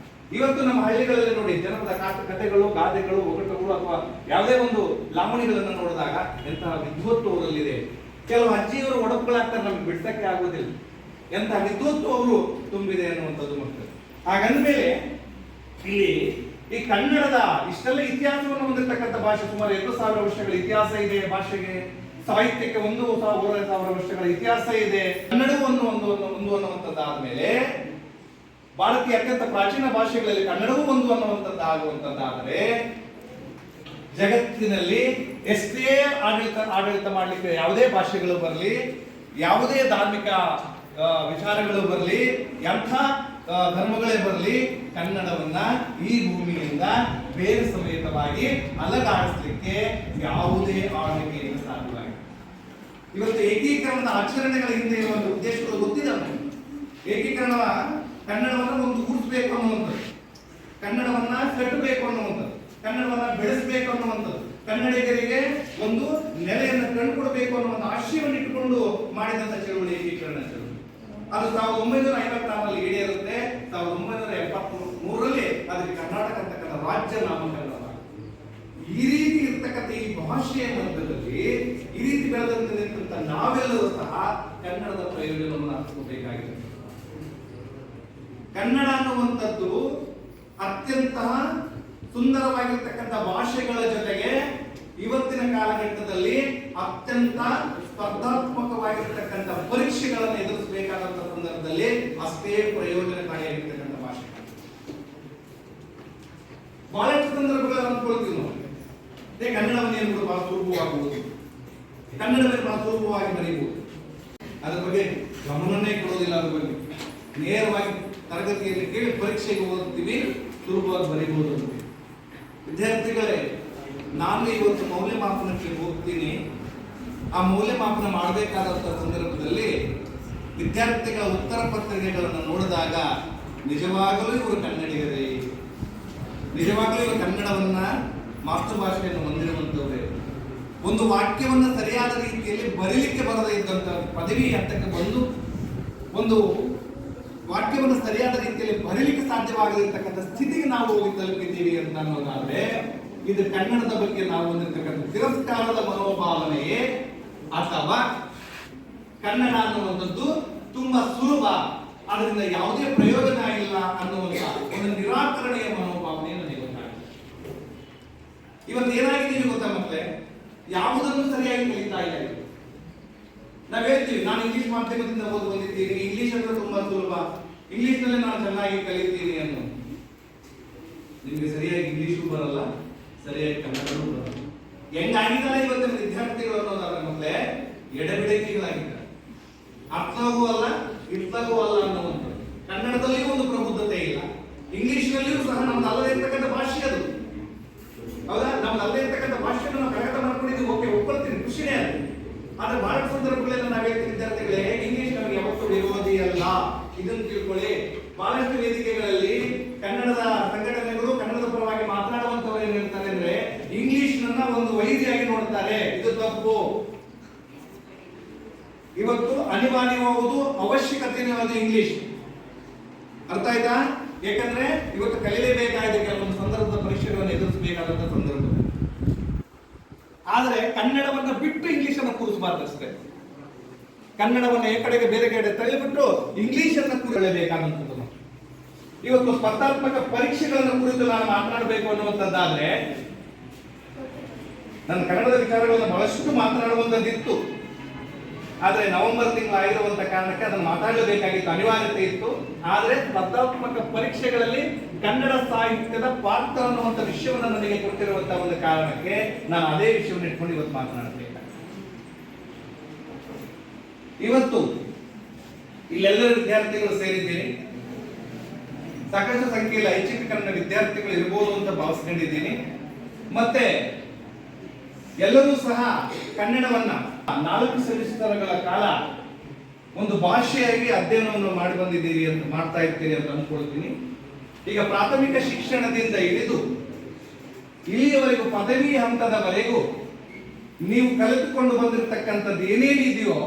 ಇವತ್ತು ನಮ್ಮ ಹಳ್ಳಿಗಳಲ್ಲಿ ನೋಡಿ ಜನಪದ ಕಥೆಗಳು, ಗಾದೆಗಳು, ಒಗಟುಗಳು ಅಥವಾ ಯಾವುದೇ ಒಂದು ಲಾವಣಿಗಳನ್ನು ನೋಡಿದಾಗ ಎಂತಹ ವಿದ್ವತ್ವ ಅವರಲ್ಲಿದೆ. ಕೆಲವು ಅಜ್ಜಿಯವರು ಒಡಕುಗಳಾಗ್ತಾರೆ, ನಮ್ಗೆ ಬಿಡ್ಸಕ್ಕೆ ಆಗೋದಿಲ್ಲ, ಎಂತಹ ವಿದ್ವತ್ವ ಅವರು ತುಂಬಿದೆ ಅನ್ನುವಂಥದ್ದು ಮಕ್ಕಳು. ಹಾಗಂದ್ಮೇಲೆ ಇಲ್ಲಿ ಈ ಕನ್ನಡದ ಇಷ್ಟೆಲ್ಲ ಇತಿಹಾಸವನ್ನು ಹೊಂದಿರತಕ್ಕಂಥ ಭಾಷೆ, ಸುಮಾರು 2,000 ವರ್ಷಗಳ ಇತಿಹಾಸ ಇದೆ ಭಾಷೆಗೆ, ಸಾಹಿತ್ಯಕ್ಕೆ 1,000 ವರ್ಷಗಳ ಇತಿಹಾಸ ಇದೆ. ಕನ್ನಡವು ಅನ್ನುವಂಥದ್ದಾದ್ಮೇಲೆ ಭಾರತೀಯ ಅತ್ಯಂತ ಪ್ರಾಚೀನ ಭಾಷೆಗಳಲ್ಲಿ ಕನ್ನಡವೂ ಒಂದು ಅನ್ನುವಂಥದ್ದು ಆಗುವಂಥದ್ದಾದರೆ ಜಗತ್ತಿನಲ್ಲಿ ಎಷ್ಟೇ ಆಡಳಿತ ಮಾಡಲಿಕ್ಕೆ ಯಾವುದೇ ಭಾಷೆಗಳು ಬರಲಿ, ಯಾವುದೇ ಧಾರ್ಮಿಕ ವಿಚಾರಗಳು ಬರಲಿ, ಎಂಥ ಧರ್ಮಗಳೇ ಬರಲಿ, ಕನ್ನಡವನ್ನ ಈ ಭೂಮಿಯಿಂದ ಬೇರೆ ಸಮೇತವಾಗಿ ಅಲಗಾಡಿಸ್ಲಿಕ್ಕೆ ಯಾವುದೇ ಆಳ್ವಿಕೆಯಿಂದ ಸಾಧ್ಯವಾಗಿದೆ. ಇವತ್ತು ಏಕೀಕರಣದ ಆಚರಣೆಗಳ ಹಿಂದೆ ಇರುವ ಉದ್ದೇಶಗಳು ಗೊತ್ತಿದೆ ನಮಗೆ. ಏಕೀಕರಣ ಕನ್ನಡವನ್ನು ಒಂದು ಗೂಡಿಸಬೇಕು ಅನ್ನುವಂಥದ್ದು, ಕನ್ನಡವನ್ನ ಕಟ್ಟಬೇಕು ಅನ್ನುವಂಥದ್ದು, ಕನ್ನಡವನ್ನ ಬೆಳೆಸಬೇಕು ಅನ್ನುವಂಥದ್ದು, ಕನ್ನಡಿಗರಿಗೆ ಒಂದು ನೆಲೆಯನ್ನು ಕಂಡುಕೊಡಬೇಕು ಅನ್ನುವ ಆಶಯವನ್ನು ಇಟ್ಟುಕೊಂಡು ಮಾಡಿದಂಥ ಚಳುವಳಿ ಏಕೀಕರಣ ಚಳುವಳಿ. ಅದು 1956ರಲ್ಲಿ ಈಡೇರುತ್ತೆ. 1973ರಲ್ಲಿ ಅದಕ್ಕೆ ಕರ್ನಾಟಕ ಅಂತಕ್ಕಂಥ ರಾಜ್ಯ ನಾಮಕರಣವಾಗಿದೆ. ಈ ರೀತಿ ಇರ್ತಕ್ಕಂಥ ಈ ಭಾಷೆಯ ಮಧ್ಯದಲ್ಲಿ ಈ ರೀತಿ ಬೆಳೆದಂತ ನಾವೆಲ್ಲರೂ ಸಹ ಕನ್ನಡದ ಪ್ರಯೋಜನವನ್ನು ಅರ್ಥಕೋಬೇಕಾಗಿದೆ. ಕನ್ನಡ ಅನ್ನುವಂಥದ್ದು ಅತ್ಯಂತ ಸುಂದರವಾಗಿರ್ತಕ್ಕಂಥ ಭಾಷೆಗಳ ಜೊತೆಗೆ ಇವತ್ತಿನ ಕಾಲಘಟ್ಟದಲ್ಲಿ ಅತ್ಯಂತ ಸ್ಪರ್ಧಾತ್ಮಕವಾಗಿರ್ತಕ್ಕಂಥ ಪರೀಕ್ಷೆಗಳನ್ನು ಎದುರಿಸಬೇಕಾದಂತ ಸಂದರ್ಭದಲ್ಲಿ ಅಷ್ಟೇ ಪ್ರಯೋಜನಕಾರಿಯಾಗಿರ್ತಕ್ಕಂಥ ಭಾಷೆ. ಬಹಳಷ್ಟು ಸಂದರ್ಭಗಳಲ್ಲಿ ಅಂದ್ಕೊಳ್ತೀವಿ ನಾವು, ಕನ್ನಡವನ್ನು ಏನು ಬಹಳ ಸುಲಭವಾಗಬಹುದು, ಕನ್ನಡದಲ್ಲಿ ಬಹಳ ಸುಲಭವಾಗಿ ಬರೀಬಹುದು, ಅದ್ರ ಬಗ್ಗೆ ಗಮನನೇ ಕೊಡೋದಿಲ್ಲ. ಅದ್ರ ಬಗ್ಗೆ ನೇರವಾಗಿ ತರಗತಿಯಲ್ಲಿ ಕೇಳಿ ಪರೀಕ್ಷೆಗೆ ಓದ್ತೀವಿ, ಸುಲಭವಾಗಿ ಬರೀಬಹುದು ಅಂತ. ವಿದ್ಯಾರ್ಥಿಗಳೇ, ನಾನು ಇವತ್ತು ಮೌಲ್ಯಮಾಪನಕ್ಕೆ ಹೋಗ್ತೀನಿ. ಆ ಮೌಲ್ಯಮಾಪನ ಮಾಡಬೇಕಾದಂಥ ಸಂದರ್ಭದಲ್ಲಿ ವಿದ್ಯಾರ್ಥಿಗಳ ಉತ್ತರ ಪತ್ರಿಕೆಗಳನ್ನು ನೋಡಿದಾಗ ನಿಜವಾಗಲೂ ಇವರು ಕನ್ನಡಿಗರೇ, ನಿಜವಾಗಲೂ ಇವರು ಕನ್ನಡವನ್ನ ಮಾತೃಭಾಷೆಯನ್ನು ಹೊಂದಿರುವಂಥವ್ರೆ. ಒಂದು ವಾಕ್ಯವನ್ನು ಸರಿಯಾದ ರೀತಿಯಲ್ಲಿ ಬರೀಲಿಕ್ಕೆ ಬರದೇ ಇದ್ದಂಥ ಪದವಿ ಹಂತಕ್ಕೆ ಬಂದು ಒಂದು ವಾಕ್ಯವನ್ನು ಸರಿಯಾದ ರೀತಿಯಲ್ಲಿ ಬರೀಲಿಕ್ಕೆ ಸಾಧ್ಯವಾಗದಿರ್ತಕ್ಕಂಥ ಸ್ಥಿತಿಗೆ ನಾವು ಹೋಗಿ ತಲುಪಿದ್ದೀವಿ ಅಂತ ಅನ್ನೋದಾದ್ರೆ ಇದು ಕನ್ನಡದ ಬಗ್ಗೆ ನಾವು ಹೊಂದಿರತಕ್ಕಂಥ ತಿರಸ್ಕಾರದ ಮನೋಭಾವನೆಯೇ, ಅಥವಾ ಕನ್ನಡ ಅನ್ನುವಂಥದ್ದು ತುಂಬಾ ಸುಲಭ, ಅದರಿಂದ ಯಾವುದೇ ಪ್ರಯೋಜನ ಇಲ್ಲ ಅನ್ನುವಂಥ ಒಂದು ನಿರಾಕರಣೆಯ ಮನೋಭಾವನೆ ನನಗೆ ಗೊತ್ತಾಗಿದೆ. ಇವತ್ತು ಏನಾಗಿದೆ ನಿಮಗೆ ಗೊತ್ತಾ ಮಕ್ಕಳೇ, ಯಾವುದನ್ನು ಸರಿಯಾಗಿ ಕಲಿತಾ ಇಲ್ಲ. ನಾವ್ ಹೇಳ್ತೀವಿ, ನಾನು ಇಂಗ್ಲಿಷ್ ಮಾಧ್ಯಮದಿಂದ ಓದಿ ಬಂದಿದ್ದೀನಿ, ಇಂಗ್ಲಿಷ್ ಅಂದ್ರೆ ತುಂಬಾ ಸುಲಭ, ಇಂಗ್ಲಿಷ್ ನಲ್ಲಿ ನಾನು ಚೆನ್ನಾಗಿ ಕಲಿತೀನಿ ಅನ್ನೋ. ನಿಮ್ಗೆ ಸರಿಯಾಗಿ ಇಂಗ್ಲಿಷು ಬರಲ್ಲ, ಸರಿಯಾಗಿ ಕನ್ನಡವೂ ಬರಲ್ಲ. ಹೆಂಗಾಗಿದ್ದಾರೆ ಇವತ್ತಿನ ವಿದ್ಯಾರ್ಥಿಗಳು ಅನ್ನೋದಾದ್ರೆ ಮಕ್ಕಳೇ, ಎಡಬಿಡಕಿಗಳಾಗಿದ್ದಾರೆ. ಅರ್ಥವೂ ಅಲ್ಲ, ಇರ್ತವೂ ಅಲ್ಲ ಅನ್ನುವಂಥದ್ದು. ಕನ್ನಡದಲ್ಲಿಯೂ ಒಂದು ಪ್ರಬುದ್ಧತೆ ಇಲ್ಲ, ಇಂಗ್ಲಿಷ್ ನಲ್ಲಿಯೂ ಸಹ ನಮ್ದು ಅಲ್ಲದೆ ಇರ್ತಕ್ಕಂಥ ಭಾಷೆ ಅದು. ಹೌದಾ? ನಮ್ದು ಅಲ್ಲದೆ ಇರ್ತಕ್ಕಂಥ ಭಾಷೆಯನ್ನು ನಾವು ಕರೆಕ್ಟ್ ಮಾಡ್ಕೊಂಡಿದ್ದೀವಿ, ಓಕೆ, ಒಪ್ಕೊಳ್ತೀನಿ, ಖುಷಿನೇ ಅದು. ಆದ್ರೆ ಬಹಳ ಸಂದರ್ಭಗಳಲ್ಲಿ ನಾವು ಹೇಳ್ತೀವಿ ವಿದ್ಯಾರ್ಥಿಗಳೇ, ಇಂಗ್ಲಿಷ್ ನಮಗೆ ಯಾವತ್ತೂ ವಿರೋಧಿ ಅಲ್ಲ, ಇದನ್ನು ತಿಳ್ಕೊಳ್ಳಿ. ಬಹಳಷ್ಟು ವೇದಿಕೆಗಳಲ್ಲಿ ಕನ್ನಡದ ಸಂಘಟನೆಗಳು ಕನ್ನಡದ ಪರವಾಗಿ ಮಾತನಾಡುವಂತವರು ಏನ್ ಹೇಳ್ತಾರೆ ಅಂದ್ರೆ ಇಂಗ್ಲಿಷ್ ನನ್ನ ಒಂದು ವೈದ್ಯಾಗಿ ನೋಡ್ತಾರೆ, ಇದು ತಪ್ಪು. ಇವತ್ತು ಅನಿವಾರ್ಯವಾಗುವುದು, ಅವಶ್ಯಕತೆ ಇರೋದು ಇಂಗ್ಲಿಷ್. ಅರ್ಥ ಆಯ್ತಾ? ಯಾಕಂದ್ರೆ ಇವತ್ತು ಕಲಿಯಲೇಬೇಕಾಗಿದೆ, ಕೆಲವೊಂದು ಸಂದರ್ಭದ ಪರೀಕ್ಷೆಗಳನ್ನು ಎದುರಿಸಬೇಕಾದಂತ ಸಂದರ್ಭ. ಆದ್ರೆ ಕನ್ನಡವನ್ನ ಬಿಟ್ಟು ಇಂಗ್ಲಿಷ್ ಅನ್ನು ಕೂರಿಸಬಾರ್ದಷ್ಟೇ. ಕನ್ನಡವನ್ನ ಈ ಕಡೆಗೆ ಬೇರೆ ಕಡೆ ತಳ್ಳಿಬಿಟ್ಟು ಇಂಗ್ಲಿಷ್ ಅನ್ನು ಕೂರಿಸಲೇಬೇಕಾದಂಥದ್ದು. ಇವತ್ತು ಸ್ಪರ್ಧಾತ್ಮಕ ಪರೀಕ್ಷೆಗಳನ್ನು ಕುರಿತು ನಾನು ಮಾತನಾಡಬೇಕು ಅನ್ನುವಂಥದ್ದಾದ್ರೆ ನನ್ನ ಕನ್ನಡದ ವಿಚಾರಗಳನ್ನು ಬಹಳಷ್ಟು ಮಾತನಾಡುವಂಥದ್ದಿತ್ತು. ಆದ್ರೆ ನವೆಂಬರ್ ತಿಂಗಳು ಆಗಿರುವಂತ ಕಾರಣಕ್ಕೆ ಅದನ್ನು ಮಾತಾಡಲೇಬೇಕಾಗಿತ್ತು, ಅನಿವಾರ್ಯತೆ ಇತ್ತು. ಆದ್ರೆ ಸ್ಪರ್ಧಾತ್ಮಕ ಪರೀಕ್ಷೆಗಳಲ್ಲಿ ಕನ್ನಡ ಸಾಹಿತ್ಯದ ಪಾತ್ರ ಅನ್ನುವಂಥ ವಿಷಯವನ್ನು ನನಗೆ ಕೊಟ್ಟಿರುವಂತಹ ಒಂದು ಕಾರಣಕ್ಕೆ ನಾನು ಅದೇ ವಿಷಯವನ್ನು ಇಟ್ಕೊಂಡು ಇವತ್ತು ಮಾತನಾಡಬೇಕು. ಇವತ್ತು ಇಲ್ಲೆಲ್ಲರೂ ವಿದ್ಯಾರ್ಥಿಗಳು ಸೇರಿದ್ದೀನಿ, ಸಾಕಷ್ಟು ಸಂಖ್ಯೆಯಲ್ಲಿ ಐಚ್ಛಿಕ ಕನ್ನಡ ವಿದ್ಯಾರ್ಥಿಗಳು ಇರಬಹುದು ಅಂತ ಭಾವಿಸ್ಕೊಂಡಿದ್ದೀನಿ. ಮತ್ತೆ ಎಲ್ಲರೂ ಸಹ ಕನ್ನಡವನ್ನ 4 ಸೆಮಿಸ್ಟರ್ಗಳ ಕಾಲ ಒಂದು ಭಾಷೆಯಾಗಿ ಅಧ್ಯಯನವನ್ನು ಮಾಡಿ ಬಂದಿದ್ದೀರಿ ಅಂತ ಮಾಡ್ತಾ ಇರ್ತೀರಿ ಅಂತ ಅನ್ಕೊಳ್ತೀನಿ. ಈಗ ಪ್ರಾಥಮಿಕ ಶಿಕ್ಷಣದಿಂದ ಹಿಡಿದು ಇಲ್ಲಿಯವರೆಗೂ ಪದವಿ ಹಂತದವರೆಗೂ ನೀವು ಕಲಿತುಕೊಂಡು ಬಂದಿರತಕ್ಕಂಥದ್ದು ಏನೇನಿದೆಯೋ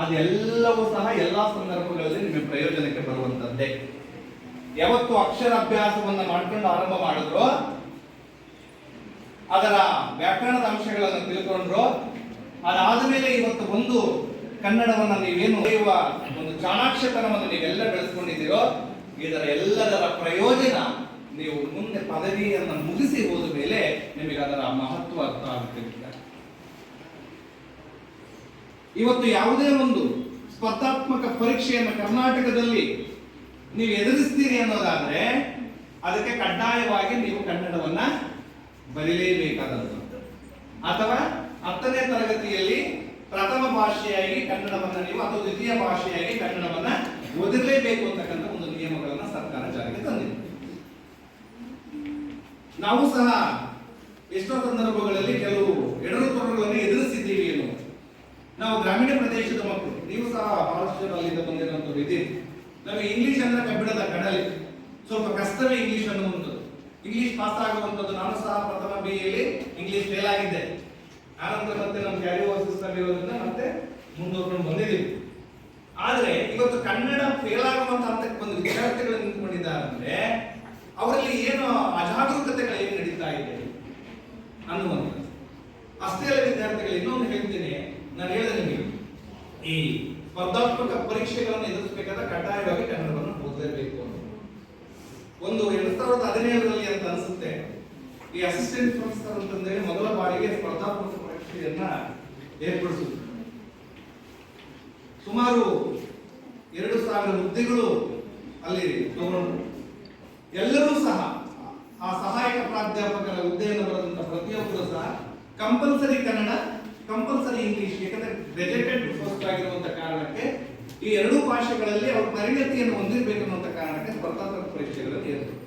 ಅದೆಲ್ಲವೂ ಸಹ ಎಲ್ಲಾ ಸಂದರ್ಭಗಳಲ್ಲಿ ನಿಮಗೆ ಪ್ರಯೋಜನಕ್ಕೆ ಬರುವಂತದ್ದೇ. ಯಾವತ್ತು ಅಕ್ಷರಾಭ್ಯಾಸವನ್ನ ಮಾಡ್ಕೊಂಡು ಆರಂಭ ಮಾಡಿದ್ರು, ಅದರ ವ್ಯಾಕರಣದ ಅಂಶಗಳನ್ನು ತಿಳ್ಕೊಂಡ್ರು, ಅದಾದ ಮೇಲೆ ಇವತ್ತು ಒಂದು ಕನ್ನಡವನ್ನ ನೀವೇನು ಬರೆಯುವ ಒಂದು ಚಾಣಾಕ್ಷತನವನ್ನು ನೀವೆಲ್ಲ ಬೆಳೆಸ್ಕೊಂಡಿದ್ದೀರೋ, ಇದರ ಎಲ್ಲದರ ಪ್ರಯೋಜನ ನೀವು ಮುಂದೆ ಪದವಿಯನ್ನು ಮುಗಿಸಿ ಹೋದ ಮೇಲೆ ನಿಮಗೆ ಅದರ ಮಹತ್ವ ಅರ್ಥ ಆಗುತ್ತದೆ. ಇವತ್ತು ಯಾವುದೇ ಒಂದು ಸ್ಪರ್ಧಾತ್ಮಕ ಪರೀಕ್ಷೆಯನ್ನು ಕರ್ನಾಟಕದಲ್ಲಿ ನೀವು ಎದುರಿಸ್ತೀರಿ ಅನ್ನೋದಾದ್ರೆ ಅದಕ್ಕೆ ಕಡ್ಡಾಯವಾಗಿ ನೀವು ಕನ್ನಡವನ್ನ ಬರೀಲೇಬೇಕಾದಂಥದ್ದು. ಅಥವಾ 10ನೇ ತರಗತಿಯಲ್ಲಿ ಪ್ರಥಮ ಭಾಷೆಯಾಗಿ ಕನ್ನಡವನ್ನ ನೀವು ಅಥವಾ ದ್ವಿತೀಯ ಭಾಷೆಯಾಗಿ ಕನ್ನಡವನ್ನ ಓದಿರಲೇಬೇಕು ಅಂತಕ್ಕಂಥ ಒಂದು ನಿಯಮಗಳನ್ನ ಸರ್ಕಾರ ಜಾರಿಗೆ ತಂದಿದೆ. ನಾವು ಸಹ ಎಷ್ಟೋ ಸಂದರ್ಭಗಳಲ್ಲಿ ಕೆಲವು ಎಡರುತೊಡರುಗಳನ್ನು ಎದುರಿಸಿದ್ದೀವಿ ಏನು. ನಾವು ಗ್ರಾಮೀಣ ಪ್ರದೇಶದ ಮಕ್ಕಳು, ನೀವು ಸಹ ಬಹಳಷ್ಟು ಜನ ಅಲ್ಲಿಂದ ಬಂದಿರುವಂತವ್ರು ಇದ್ದೀರಿ. ನಮಗೆ ಇಂಗ್ಲಿಷ್ ಅಂದ್ರೆ ಕಬ್ಬಿಣದ ಕಡಲೆ, ಸ್ವಲ್ಪ ಕಷ್ಟವೇ ಇಂಗ್ಲಿಷ್ ಅನ್ನುವಂಥದ್ದು. ಇಂಗ್ಲಿಷ್ ಪಾಸ್ ಆಗುವಂಥದ್ದು, ನಾನು ಸಹ ಪ್ರಥಮ BA ಇಂಗ್ಲಿಷ್ ಫೇಲ್ ಆಗಿದ್ದೆ. ಆನಂತರ ಮತ್ತೆ ನಮ್ಮ ಕ್ಯಾರಿ ಓವರ್ ಸಿಸ್ಟಮ್ ಇರೋದ್ರಿಂದ ಮತ್ತೆ ಮುಂದುವರ್ಕೊಂಡು ಬಂದಿದ್ದೀವಿ. ಆದ್ರೆ ಇವತ್ತು ಕನ್ನಡ ಫೇಲ್ ಆಗುವಂತ ಹಂತಕ್ಕೆ ಬಂದು ವಿದ್ಯಾರ್ಥಿಗಳು ನಿಂತ್ಕೊಂಡಿದ್ದಾರೆ ಅಂದ್ರೆ ಅವರಲ್ಲಿ ಏನು ಅಜಾಗರೂಕತೆಗಳು ಏನು ನಡೀತಾ ಇದೆ ಅನ್ನುವಂಥದ್ದು. ಅಷ್ಟೇ ಅಲ್ಲ ವಿದ್ಯಾರ್ಥಿಗಳು, ಇನ್ನೊಂದು ಹೇಳ್ತೀನಿ, ನಾನು ಹೇಳಿದೆ ನಿಮಗೆ, ಈ ಸ್ಪರ್ಧಾತ್ಮಕ ಪರೀಕ್ಷೆಗಳನ್ನು ಎದುರಿಸಬೇಕಾದ್ರೆ ಕಡ್ಡಾಯವಾಗಿ ಕನ್ನಡವನ್ನು ಓದಲೇಬೇಕು ಅಂತ. ಒಂದು 2017ರಲ್ಲಿ ಅಂತ ಅನಿಸುತ್ತೆ, ಈ ಅಸಿಸ್ಟೆಂಟ್ ಪ್ರೊಫೆಸರ್ ಅಂತಂದ್ರೆ ಮೊದಲ ಬಾರಿಗೆ ಸ್ಪರ್ಧಾತ್ಮಕ ಪರೀಕ್ಷೆಯನ್ನ ಏರ್ಪಡಿಸಿದ್ರು. ಸುಮಾರು 2000 ಹುದ್ದೆಗಳು ಅಲ್ಲಿ ತಗೊಂಡು ಎಲ್ಲರೂ ಸಹ ಆ ಸಹಾಯಕ ಪ್ರಾಧ್ಯಾಪಕರ ಹುದ್ದೆಯನ್ನು ಬರೆದಂತ ಪ್ರತಿಯೊಬ್ಬರು ಸಹ ಕಂಪಲ್ಸರಿ ಕನ್ನಡ, ಕಂಪಲ್ಸರಿ ಇಂಗ್ಲಿಷ್, ಯಾಕಂದ್ರೆ ಗೆಜೆಟೆಡ್ ಪೋಸ್ಟ್ ಆಗಿರುವಂತ ಕಾರಣಕ್ಕೆ ಈ ಎರಡೂ ಭಾಷೆಗಳಲ್ಲಿ ಅವರು ಪರಿಣತಿಯನ್ನು ಹೊಂದಿರಬೇಕು ಅನ್ನುವಂತ ಕಾರಣಕ್ಕೆ ಸ್ಪರ್ಧಾತ್ಮಕ ಪರೀಕ್ಷೆಗಳನ್ನು ಏರ್ಪಡಿಸಿದ್ರು.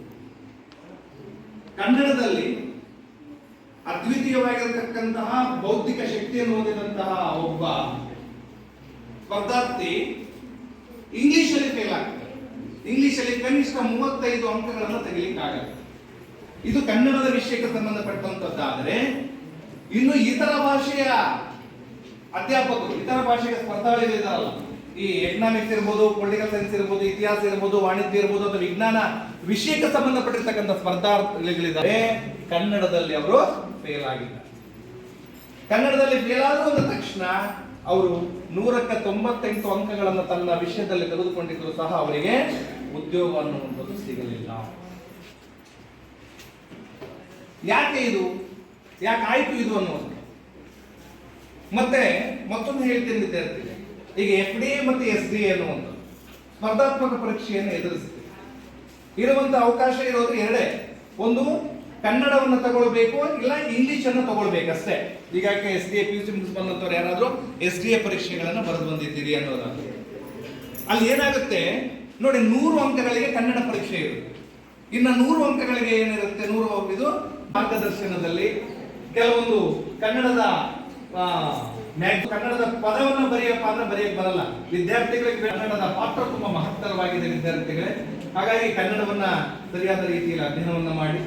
ಕನ್ನಡದಲ್ಲಿ ಅದ್ವಿತೀಯವಾಗಿರತಕ್ಕಂತಹ ಬೌದ್ಧಿಕ ಶಕ್ತಿಯನ್ನು ಹೊಂದಿದಂತಹ ಒಬ್ಬ ಸ್ಪರ್ಧಾರ್ಥಿ ಇಂಗ್ಲಿಷಲ್ಲಿ ಫೇಲ್ ಆಗ್ತಾರೆ. ಇಂಗ್ಲಿಷಲ್ಲಿ ಕನಿಷ್ಠ 35 ಅಂಕಗಳನ್ನು ತೆಗಿಲಿಕ್ಕಾಗಲ್ಲ. ಇದು ಕನ್ನಡದ ವಿಷಯಕ್ಕೆ ಸಂಬಂಧಪಟ್ಟಂತದ್ದಾದರೆ, ಇನ್ನು ಇತರ ಭಾಷೆಯ ಅಧ್ಯಾಪಕರು, ಇತರ ಭಾಷೆಯ ಸ್ಪರ್ಧಾಳುಗಳಿದ್ದಾರಲ್ಲ, ಈ ಎಕನಾಮಿಕ್ಸ್ ಇರ್ಬೋದು, ಪೊಲಿಟಿಕಲ್ ಸೈನ್ಸ್ ಇರ್ಬೋದು, ಇತಿಹಾಸ ಇರ್ಬೋದು, ವಾಣಿಜ್ಯ ಇರ್ಬೋದು, ಅಥವಾ ವಿಜ್ಞಾನ ವಿಷಯಕ್ಕೆ ಸಂಬಂಧಪಟ್ಟಿರ್ತಕ್ಕಂಥ ಸ್ಪರ್ಧಾರ್ಥಿಗಳಿದ್ದಾರೆ, ಕನ್ನಡದಲ್ಲಿ ಅವರು ಫೇಲ್ ಆಗಿದ್ದಾರೆ. ಕನ್ನಡದಲ್ಲಿ ಫೇಲ್ ಆದ್ರು ಅಂದ ತಕ್ಷಣ ಅವರು 100ಕ್ಕೆ 98 ಅಂಕಗಳನ್ನು ತನ್ನ ವಿಷಯದಲ್ಲಿ ತೆಗೆದುಕೊಂಡಿದ್ರು ಸಹ ಅವರಿಗೆ ಉದ್ಯೋಗ ಅನ್ನುವಂಥದ್ದು ಸಿಗಲಿಲ್ಲ. ಯಾಕೆ ಇದು, ಯಾಕೆ ಆಯ್ತು ಇದು ಅನ್ನುವಂಥ. ಮತ್ತೆ ಮತ್ತೊಂದು ಹೇಳ್ತೀನಿ ವಿದ್ಯಾರ್ಥಿಗೆ, ಈಗ FDA ಮತ್ತು SDA ಅನ್ನುವಂಥದ್ದು ಸ್ಪರ್ಧಾತ್ಮಕ ಪರೀಕ್ಷೆಯನ್ನು ಎದುರಿಸ್ತೀವಿ. ಇರುವಂತ ಅವಕಾಶ ಇರೋದು ಎರಡೇ, ಒಂದು ಕನ್ನಡವನ್ನು ತಗೊಳ್ಬೇಕು, ಇಲ್ಲ ಇಂಗ್ಲಿಷ್ ಅನ್ನು ತಗೊಳ್ಬೇಕಷ್ಟೇ. ಈಗಾಗಲೇ SDA PUC ಮುಗಿಸಿ ಬಂದಂತವ್ರು ಯಾರಾದ್ರೂ SDA ಪರೀಕ್ಷೆಗಳನ್ನು ಬರೆದು ಬಂದಿದ್ದೀರಿ ಅನ್ನೋದಾದ್ರೆ ಅಲ್ಲಿ ಏನಾಗುತ್ತೆ ನೋಡಿ, 100 ಅಂಕಗಳಿಗೆ ಕನ್ನಡ ಪರೀಕ್ಷೆ ಇರುತ್ತೆ. ಇನ್ನು 100 ಅಂಕಗಳಿಗೆ ಏನಿರುತ್ತೆ, 100 ಇದು ಮಾರ್ಗದರ್ಶನದಲ್ಲಿ ಕೆಲವೊಂದು ಕನ್ನಡದ ಕನ್ನಡದ ಪದವನ್ನು ಬರೆಯಪ್ಪ ಅಂದ್ರೆ ಬರೆಯಕ್ಕೆ ಬರಲ್ಲ ವಿದ್ಯಾರ್ಥಿಗಳಿಗೆ. ಕನ್ನಡದ ಪಾತ್ರ ತುಂಬಾ ಮಹತ್ತರವಾಗಿದೆ ವಿದ್ಯಾರ್ಥಿಗಳೇ. ಹಾಗಾಗಿ ಕನ್ನಡವನ್ನ ಸರಿಯಾದ ರೀತಿಯಲ್ಲಿ ಅಧ್ಯಯನವನ್ನ ಮಾಡಿ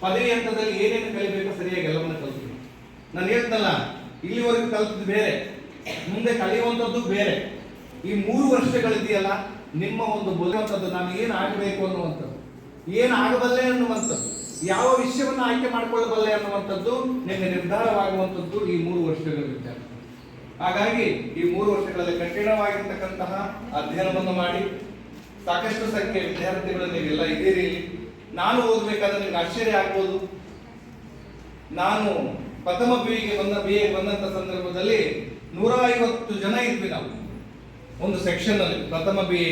ಪದವಿ ಹಂತದಲ್ಲಿ ಏನೇನು ಕಲಿಬೇಕು ಸರಿಯಾಗಿ ಎಲ್ಲವನ್ನ ಕಲಿತೀವಿ. ನಾನು ಹೇಳ್ತಲ್ಲ, ಇಲ್ಲಿವರೆಗೂ ಕಲಿತದ್ದು ಬೇರೆ, ಮುಂದೆ ಕಲಿಯುವಂಥದ್ದು ಬೇರೆ. ಈ 3 ವರ್ಷಗಳಿದೆಯಲ್ಲ, ನಿಮ್ಮ ಒಂದು ಬುದ್ಧಿವಂತದ್ದು, ನಾನು ಏನು ಆಗಬೇಕು ಅನ್ನುವಂಥದ್ದು, ಏನು ಆಗಬಲ್ಲೆ ಅನ್ನುವಂಥದ್ದು, ಯಾವ ವಿಷಯವನ್ನು ಆಯ್ಕೆ ಮಾಡಿಕೊಳ್ಳಬಲ್ಲೆ ಅನ್ನುವಂಥದ್ದು ನಿಮಗೆ ನಿರ್ಧಾರವಾಗುವಂಥದ್ದು ಈ 3 ವರ್ಷಗಳ ವಿದ್ಯಾರ್ಥಿ. ಹಾಗಾಗಿ ಈ 3 ವರ್ಷಗಳಲ್ಲಿ ಕಠಿಣವಾಗಿರ್ತಕ್ಕಂತಹ ಅಧ್ಯಯನವನ್ನು ಮಾಡಿ, ಸಾಕಷ್ಟು ಸಂಖ್ಯೆಯ ವಿದ್ಯಾರ್ಥಿಗಳು ನೀವೆಲ್ಲ ಇದ್ದೀರಿ. ನಾನು ಓದಬೇಕಾದ್ರೆ ನಿಮ್ಗೆ ಆಶ್ಚರ್ಯ ಆಗ್ಬೋದು. ನಾನು ಪ್ರಥಮ BA ಬಂದಂತ ಸಂದರ್ಭದಲ್ಲಿ 150 ಜನ ಇದ್ವಿ ನಾವು ಒಂದು ಸೆಕ್ಷನ್ ಅಲ್ಲಿ. ಪ್ರಥಮ BA,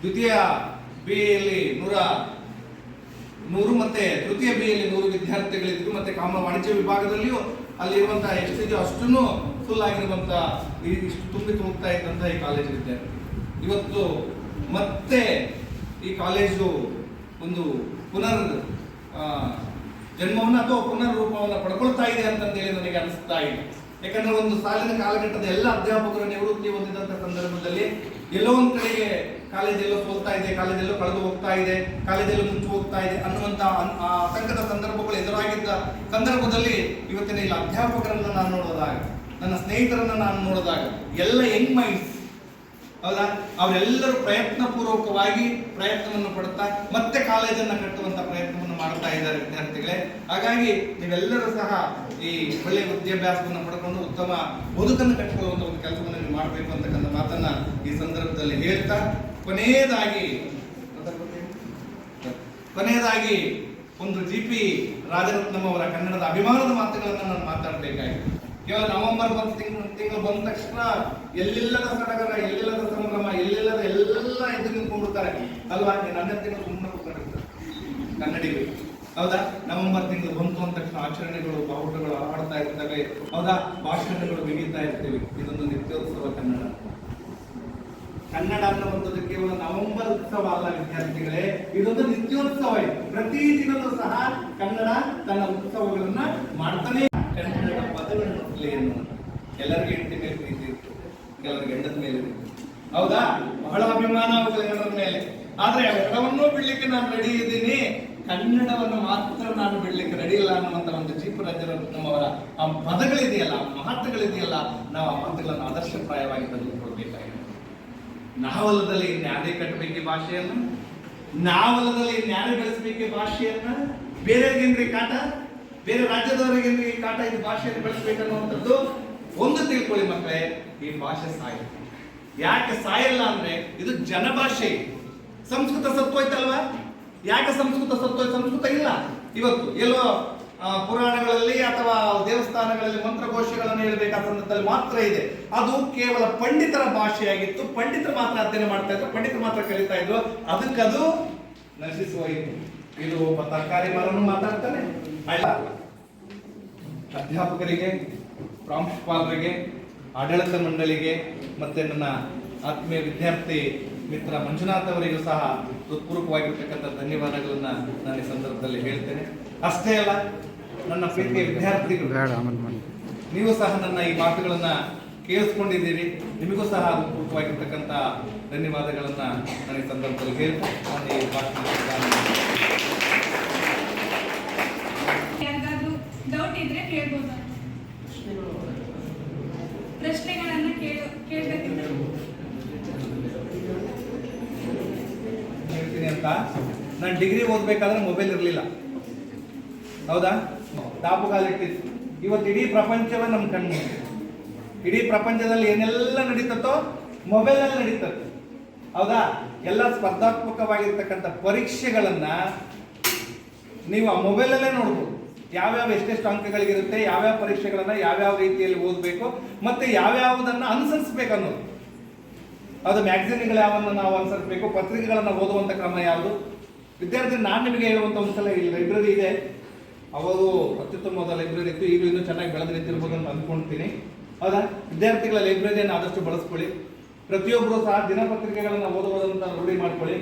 ದ್ವಿತೀಯ BA ಯಲ್ಲಿ 100 ಮತ್ತೆ ತೃತೀಯ BA ಯಲ್ಲಿ 100 ವಿದ್ಯಾರ್ಥಿಗಳಿದ್ರು. ಮತ್ತೆ ವಾಣಿಜ್ಯ ವಿಭಾಗದಲ್ಲಿಯೂ ಅಲ್ಲಿರುವಂತಹ ಎಷ್ಟಿದೆಯೋ ಅಷ್ಟನ್ನು ಫುಲ್ ಆಗಿರುವಂತ ಇಷ್ಟು ತುಂಬಿ ತುಳುಕ್ತಾ ಇದ್ದಂತ ಈ ಕಾಲೇಜ್ ವಿದ್ಯಾರ್ಥಿ ಇವತ್ತು ಮತ್ತೆ ಈ ಕಾಲೇಜು ಒಂದು ಪುನರ್ ಜನ್ಮವನ್ನು ಅಥವಾ ಪುನರ್ ರೂಪವನ್ನು ಪಡ್ಕೊಳ್ತಾ ಇದೆ ಅಂತಂದೇಳಿ ನನಗೆ ಅನಿಸ್ತಾ ಇದೆ. ಯಾಕಂದ್ರೆ ಒಂದು ಸಾಲಿನ ಕಾಲಘಟ್ಟದ ಎಲ್ಲ ಅಧ್ಯಾಪಕರು ನಿವೃತ್ತಿ ಹೊಂದಿದಂತ ಸಂದರ್ಭದಲ್ಲಿ ಎಲ್ಲೋ ಒಂದ್ ಕಡೆಗೆ ಕಾಲೇಜೆಲ್ಲೋ ಸೋಲ್ತಾ ಇದೆ, ಕಾಲೇಜೆಲ್ಲೋ ಕಳೆದು ಹೋಗ್ತಾ ಇದೆ, ಕಾಲೇಜೆಲ್ಲೋ ಮುಂಚೆ ಹೋಗ್ತಾ ಇದೆ ಅನ್ನುವಂತ ಆತಂಕದ ಸಂದರ್ಭಗಳು ಎದುರಾಗಿದ್ದ ಸಂದರ್ಭದಲ್ಲಿ ಇವತ್ತಿನ ಇಲ್ಲ ಅಧ್ಯಾಪಕರನ್ನ ನಾನು ನೋಡಿದಾಗ, ನನ್ನ ಸ್ನೇಹಿತರನ್ನ ನಾನು ನೋಡಿದಾಗ ಎಲ್ಲ ಯಂಗ್ ಮೈಂಡ್ಸ್ ಹೌದಾ, ಅವರೆಲ್ಲರೂ ಪ್ರಯತ್ನಪೂರ್ವಕವಾಗಿ ಪ್ರಯತ್ನವನ್ನು ಪಡ್ತಾ ಮತ್ತೆ ಕಾಲೇಜನ್ನು ಕಟ್ಟುವಂತ ಪ್ರಯತ್ನವನ್ನು ಮಾಡ್ತಾ ಇದ್ದಾರೆ ವಿದ್ಯಾರ್ಥಿಗಳೇ. ಹಾಗಾಗಿ ನೀವೆಲ್ಲರೂ ಸಹ ಈ ಒಳ್ಳೆಯ ವಿದ್ಯಾಭ್ಯಾಸವನ್ನು ಪಡ್ಕೊಂಡು ಉತ್ತಮ ಬದುಕನ್ನು ಕಟ್ಟಿಕೊಳ್ಳುವಂತ ಒಂದು ಕೆಲಸವನ್ನು ನೀವು ಮಾಡಬೇಕು ಅಂತಕ್ಕಂಥ ಮಾತನ್ನ ಈ ಸಂದರ್ಭದಲ್ಲಿ ಹೇಳ್ತಾ, ಕೊನೆಯದಾಗಿ ಒಂದು GP ರಾಜರತ್ನಂ ಅವರ ಕನ್ನಡದ ಅಭಿಮಾನದ ಮಾತುಗಳನ್ನು ನಾನು ಮಾತಾಡಬೇಕಾಗಿದೆ. ಕೇವಲ ನವೆಂಬರ್ ತಿಂಗಳು ಬಂದ ತಕ್ಷಣ ಎಲ್ಲೆಲ್ಲದ ಸಡಗರ, ಎಲ್ಲೆಲ್ಲದ ಸಂಭ್ರಮ, ಎಲ್ಲೆಲ್ಲದ ಎಲ್ಲ ಎದ್ದು ನಿಂತ್ಕೊಂಡಿರ್ತಾರೆ ಅಲ್ವಾ. ನನ್ನ ತಿಂಗಳು ಸುಮ್ಮನೆ ಕೂತ್ಕೊಂಡಿರ್ತಾರೆ ಕನ್ನಡಿಗರು. ಹೌದಾ? ನವೆಂಬರ್ ತಿಂಗಳು ಬಂತು ಅಂದ ತಕ್ಷಣ ಆಚರಣೆಗಳು, ಬಾವುಟಗಳು ಹಾಡ್ತಾ ಇರ್ತವೆ, ಹೌದಾ? ಭಾಷಣಗಳು ಬಿಗಿತಾ ಇರ್ತೀವಿ. ಇದೊಂದು ನಿತ್ಯೋತ್ಸವ ಕನ್ನಡ. ಕನ್ನಡ ಅನ್ನುವಂಥದ್ದು ಕೇವಲ ನವೆಂಬರ್ ಉತ್ಸವ ಅಲ್ಲ ವಿದ್ಯಾರ್ಥಿಗಳೇ, ಇದೊಂದು ನಿತ್ಯೋತ್ಸವ. ಇದು ಪ್ರತಿ ದಿನವೂ ಸಹ ಕನ್ನಡ ತನ್ನ ಉತ್ಸವಗಳನ್ನ ಮಾಡ್ತಾನೆ. ಕನ್ನಡ ಪದಗಳನ್ನು ಏನು ಎಲ್ಲರಿಗೂ ಹೆಂಡತಿ ಮೇಲೆ ಪ್ರೀತಿ ಇತ್ತು, ಕೆಲವರಿಗೆ ಗಂಡದ ಮೇಲೆ ಇತ್ತು, ಹೌದಾ? ಬಹಳ ಅಭಿಮಾನ ಗಂಡದ ಮೇಲೆ. ಆದ್ರೆ ಎಲ್ಲವನ್ನೂ ಬಿಡ್ಲಿಕ್ಕೆ ನಾನು ರೆಡಿ ಇದ್ದೀನಿ, ಕನ್ನಡವನ್ನು ಮಾತ್ರ ನಾನು ಬಿಡ್ಲಿಕ್ಕೆ ರೆಡಿ ಇಲ್ಲ ಅನ್ನುವಂತ ಒಂದು ಜೀಪರಾಜರ ನಮ್ಮವರ ಆ ಪದಗಳಿದೆಯಲ್ಲ, ಆ ಮಾತುಗಳಿದೆಯಲ್ಲ, ನಾವು ಆ ಮಾತುಗಳನ್ನು ಆದರ್ಶಪ್ರಾಯವಾಗಿ ತೆಗೆದುಕೊಳ್ಬೇಕಾಗಿದೆ. ನಾವಲದಲ್ಲಿ ನ್ಯಾಯ ಕಟ್ಟಬೇಕೆ ಭಾಷೆಯನ್ನು, ನಾವಲದಲ್ಲಿ ನ್ಯಾಯ ಬೆಳೆಸಬೇಕೆ ಭಾಷೆಯನ್ನ. ಬೇರೆಯವರಿಗೇನ್ರಿ ಕಾಟ, ಬೇರೆ ರಾಜ್ಯದವರಿಗೇನ್ರಿ ಕಾಟ, ಇದು ಭಾಷೆಯನ್ನು ಬೆಳೆಸಬೇಕನ್ನುವಂಥದ್ದು ಒಂದು ತಿಳ್ಕೊಳ್ಳಿ ಮಕ್ಕಳೇ, ಈ ಭಾಷೆ ಸಾಯಿಲ್ಲ. ಯಾಕೆ ಸಾಯಲ್ಲ ಅಂದ್ರೆ ಇದು ಜನಭಾಷೆ. ಸಂಸ್ಕೃತ ಸತ್ತೋಯ್ತಲ್ವಾ? ಯಾಕೆ ಸಂಸ್ಕೃತ ಸತ್ತೋಯ್ತು? ಸಂಸ್ಕೃತ ಇಲ್ಲ ಇವತ್ತು. ಎಲ್ಲೋ ಪುರಾಣಗಳಲ್ಲಿ ಅಥವಾ ದೇವಸ್ಥಾನಗಳಲ್ಲಿ ಮಂತ್ರಘೋಷಗಳನ್ನು ಹೇಳಬೇಕಾದ ಸಂದರ್ಭದಲ್ಲಿ ಮಾತ್ರ ಇದೆ. ಅದು ಕೇವಲ ಪಂಡಿತರ ಭಾಷೆಯಾಗಿತ್ತು. ಪಂಡಿತರು ಮಾತ್ರ ಅಧ್ಯಯನ ಮಾಡ್ತಾ ಇದ್ರು, ಪಂಡಿತರು ಮಾತ್ರ ಕಲಿತಾ ಇದ್ರು. ಅದಕ್ಕದು ನಶಿಸಿ ಹೋಯಿತು. ಇದು ಒಬ್ಬ ತರಕಾರಿ ಮಾರನು ಮಾತಾಡ್ತಾನೆ. ಅಧ್ಯಾಪಕರಿಗೆ, ಪ್ರಾಂಶುಪಾಲರಿಗೆ, ಆಡಳಿತ ಮಂಡಳಿಗೆ ಮತ್ತೆ ನನ್ನ ಆತ್ಮೀಯ ವಿದ್ಯಾರ್ಥಿ ಮಿತ್ರ ಮಂಜುನಾಥ್ ಅವರಿಗೂ ಸಹ ಹೃತ್ಪೂರ್ವಕವಾಗಿರ್ತಕ್ಕಂಥ ಧನ್ಯವಾದಗಳನ್ನ ನಾನು ಈ ಸಂದರ್ಭದಲ್ಲಿ ಹೇಳ್ತೇನೆ. ಅಷ್ಟೇ ಅಲ್ಲ, ನನ್ನ ಪ್ರೀತಿಯ ವಿದ್ಯಾರ್ಥಿಗಳು, ನೀವು ಸಹ ನನ್ನ ಈ ಮಾತುಗಳನ್ನ ಕೇಳಿಸ್ಕೊಂಡಿದ್ದೀರಿ. ನಿಮಗೂ ಸಹ ಹೃತ್ಪೂರ್ವಕವಾಗಿರ್ತಕ್ಕಂಥ ಧನ್ಯವಾದಗಳನ್ನ ನಾನು ಈ ಸಂದರ್ಭದಲ್ಲಿ ಹೇಳ್ತೇನೆ. ನಾನು ಈ ಭಾಷಣ ಡೌಟ್ ಇದ್ರೆ ಕೇಳ್ಬೋದು, ಪ್ರಶ್ನೆಗಳನ್ನ ಕೇಳಬೇಕಿದ್ರೆ ಹೇಳ್ತೀನಿ ಅಂತ. ನಾನು ಡಿಗ್ರಿ ಓದ್ಬೇಕಾದ್ರೆ ಮೊಬೈಲ್ ಇರಲಿಲ್ಲ, ಹೌದಾ? ದಾಪುಗಾಲಿಟ್ಟಿತ್ತು. ಇವತ್ತು ಇಡೀ ಪ್ರಪಂಚವೇ ನಮ್ಮ ಕಣ್ಣು. ಇಡೀ ಪ್ರಪಂಚದಲ್ಲಿ ಏನೆಲ್ಲ ನಡೀತತ್ತೋ ಮೊಬೈಲಲ್ಲಿ ನಡೀತದೆ, ಹೌದಾ? ಎಲ್ಲ ಸ್ಪರ್ಧಾತ್ಮಕವಾಗಿರ್ತಕ್ಕಂಥ ಪರೀಕ್ಷೆಗಳನ್ನ ನೀವು ಆ ಮೊಬೈಲಲ್ಲೇ ನೋಡ್ಬೋದು. ಯಾವ್ಯಾವ ಎಷ್ಟೆಷ್ಟು ಅಂಕಗಳಿಗಿರುತ್ತೆ, ಯಾವ್ಯಾವ ಪರೀಕ್ಷೆಗಳನ್ನ ಯಾವ್ಯಾವ ರೀತಿಯಲ್ಲಿ ಓದಬೇಕು, ಮತ್ತೆ ಯಾವ್ಯಾವುದನ್ನ ಅನುಸರಿಸಬೇಕು ಅನ್ನೋದು. ಅದು ಮ್ಯಾಗಝಿನ್ಗಳು ಯಾವನ್ನ ನಾವು ಅನುಸರಿಸಬೇಕು, ಪತ್ರಿಕೆಗಳನ್ನ ಓದುವಂತ ಕ್ರಮ ಯಾವುದು. ವಿದ್ಯಾರ್ಥಿ, ನಾನು ನಿಮಗೆ ಹೇಳುವಂತ ಒಂದ್ಸಲ ಇಲ್ಲಿ ಲೈಬ್ರರಿ ಇದೆ, ಅವಾಗ ಅತ್ಯುತ್ತಮವಾದ ಲೈಬ್ರರಿ ಇತ್ತು, ಈಗ ಇನ್ನೂ ಚೆನ್ನಾಗಿ ಬೆಳೆದು ನಿಂತಿರ್ಬೋದು ಅಂತ ಅಂದ್ಕೊಳ್ತೀನಿ, ಹೌದಾ? ವಿದ್ಯಾರ್ಥಿಗಳ ಲೈಬ್ರರಿಯನ್ನು ಆದಷ್ಟು ಬಳಸ್ಕೊಳ್ಳಿ. ಪ್ರತಿಯೊಬ್ಬರು ಸಹ ದಿನಪತ್ರಿಕೆಗಳನ್ನ ಓದುವುದಂತ ರೂಢಿ ಮಾಡ್ಕೊಳ್ಳಿ.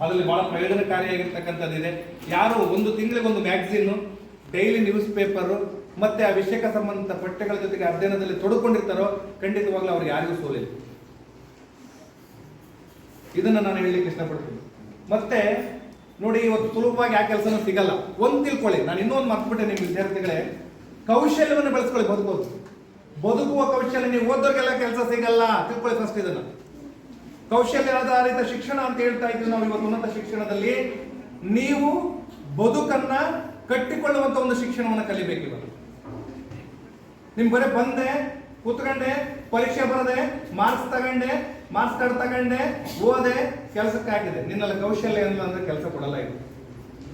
ಅದರಲ್ಲಿ ಬಹಳ ಪ್ರಯೋಜನಕಾರಿಯಾಗಿರ್ತಕ್ಕಂಥದ್ದಿದೆ. ಯಾರು ಒಂದು ತಿಂಗಳಿಗೊಂದು ಮ್ಯಾಗಝಿನ್ನು, ಡೈಲಿ ನ್ಯೂಸ್ ಪೇಪರು ಮತ್ತೆ ಆ ವಿಷಯಕ್ಕೆ ಸಂಬಂಧಿತ ಪಠ್ಯಗಳ ಜೊತೆಗೆ ಅಧ್ಯಯನದಲ್ಲಿ ತೊಡಕೊಂಡಿರ್ತಾರೋ ಖಂಡಿತವಾಗ್ಲೂ ಅವ್ರು ಯಾರಿಗೂ ಸೋಲಿಲ್ಲ. ಇದನ್ನ ನಾನು ಹೇಳಲಿಕ್ಕೆ ಇಷ್ಟಪಡ್ತೀನಿ. ಮತ್ತೆ ನೋಡಿ, ಇವತ್ತು ಸುಲಭವಾಗಿ ಆ ಕೆಲಸನೂ ಸಿಗಲ್ಲ. ಒಂದು ತಿಳ್ಕೊಳ್ಳಿ, ನಾನು ಇನ್ನೊಂದು ಮರ್ತ್ಬಿಟ್ಟೆ ನಿಮ್ಮ ವಿದ್ಯಾರ್ಥಿಗಳೇ, ಕೌಶಲ್ಯವನ್ನು ಬೆಳೆಸ್ಕೊಳ್ಳಿ. ಬದುಕುವ ಕೌಶಲ್ಯ. ನೀವು ಓದೋರಿಗೆಲ್ಲ ಕೆಲಸ ಸಿಗಲ್ಲ, ತಿಳ್ಕೊಳ್ಳಿ ಫಸ್ಟ್ ಇದನ್ನ. ಕೌಶಲ್ಯ ಆಧಾರಿತ ಶಿಕ್ಷಣ ಅಂತ ಹೇಳ್ತಾ ಇದ್ದೀವಿ ನಾವು ಇವತ್ತು ಉನ್ನತ ಶಿಕ್ಷಣದಲ್ಲಿ. ನೀವು ಬದುಕನ್ನ ಕಟ್ಟಿಕೊಳ್ಳುವಂತ ಒಂದು ಶಿಕ್ಷಣವನ್ನು ಕಲಿಬೇಕು. ಇವತ್ತು ನಿಮ್ ಬರೀ ಬಂದೆ, ಕೂತ್ಕೊಂಡೆ, ಪರೀಕ್ಷೆ ಬರದೆ, ಮಾರ್ಕ್ಸ್ ತಗೊಂಡೆ, ಮಾರ್ಕ್ಸ್ ಕಾರ್ಡ್ ತಗೊಂಡೆ, ಓದೆ, ಕೆಲಸಕ್ಕೆ ಹಾಕಿದೆ. ನಿನ್ನಲ್ಲಿ ಕೌಶಲ್ಯ ಇಲ್ಲ ಅಂದ್ರೆ ಕೆಲಸ ಕೊಡಲ್ಲ. ಇದು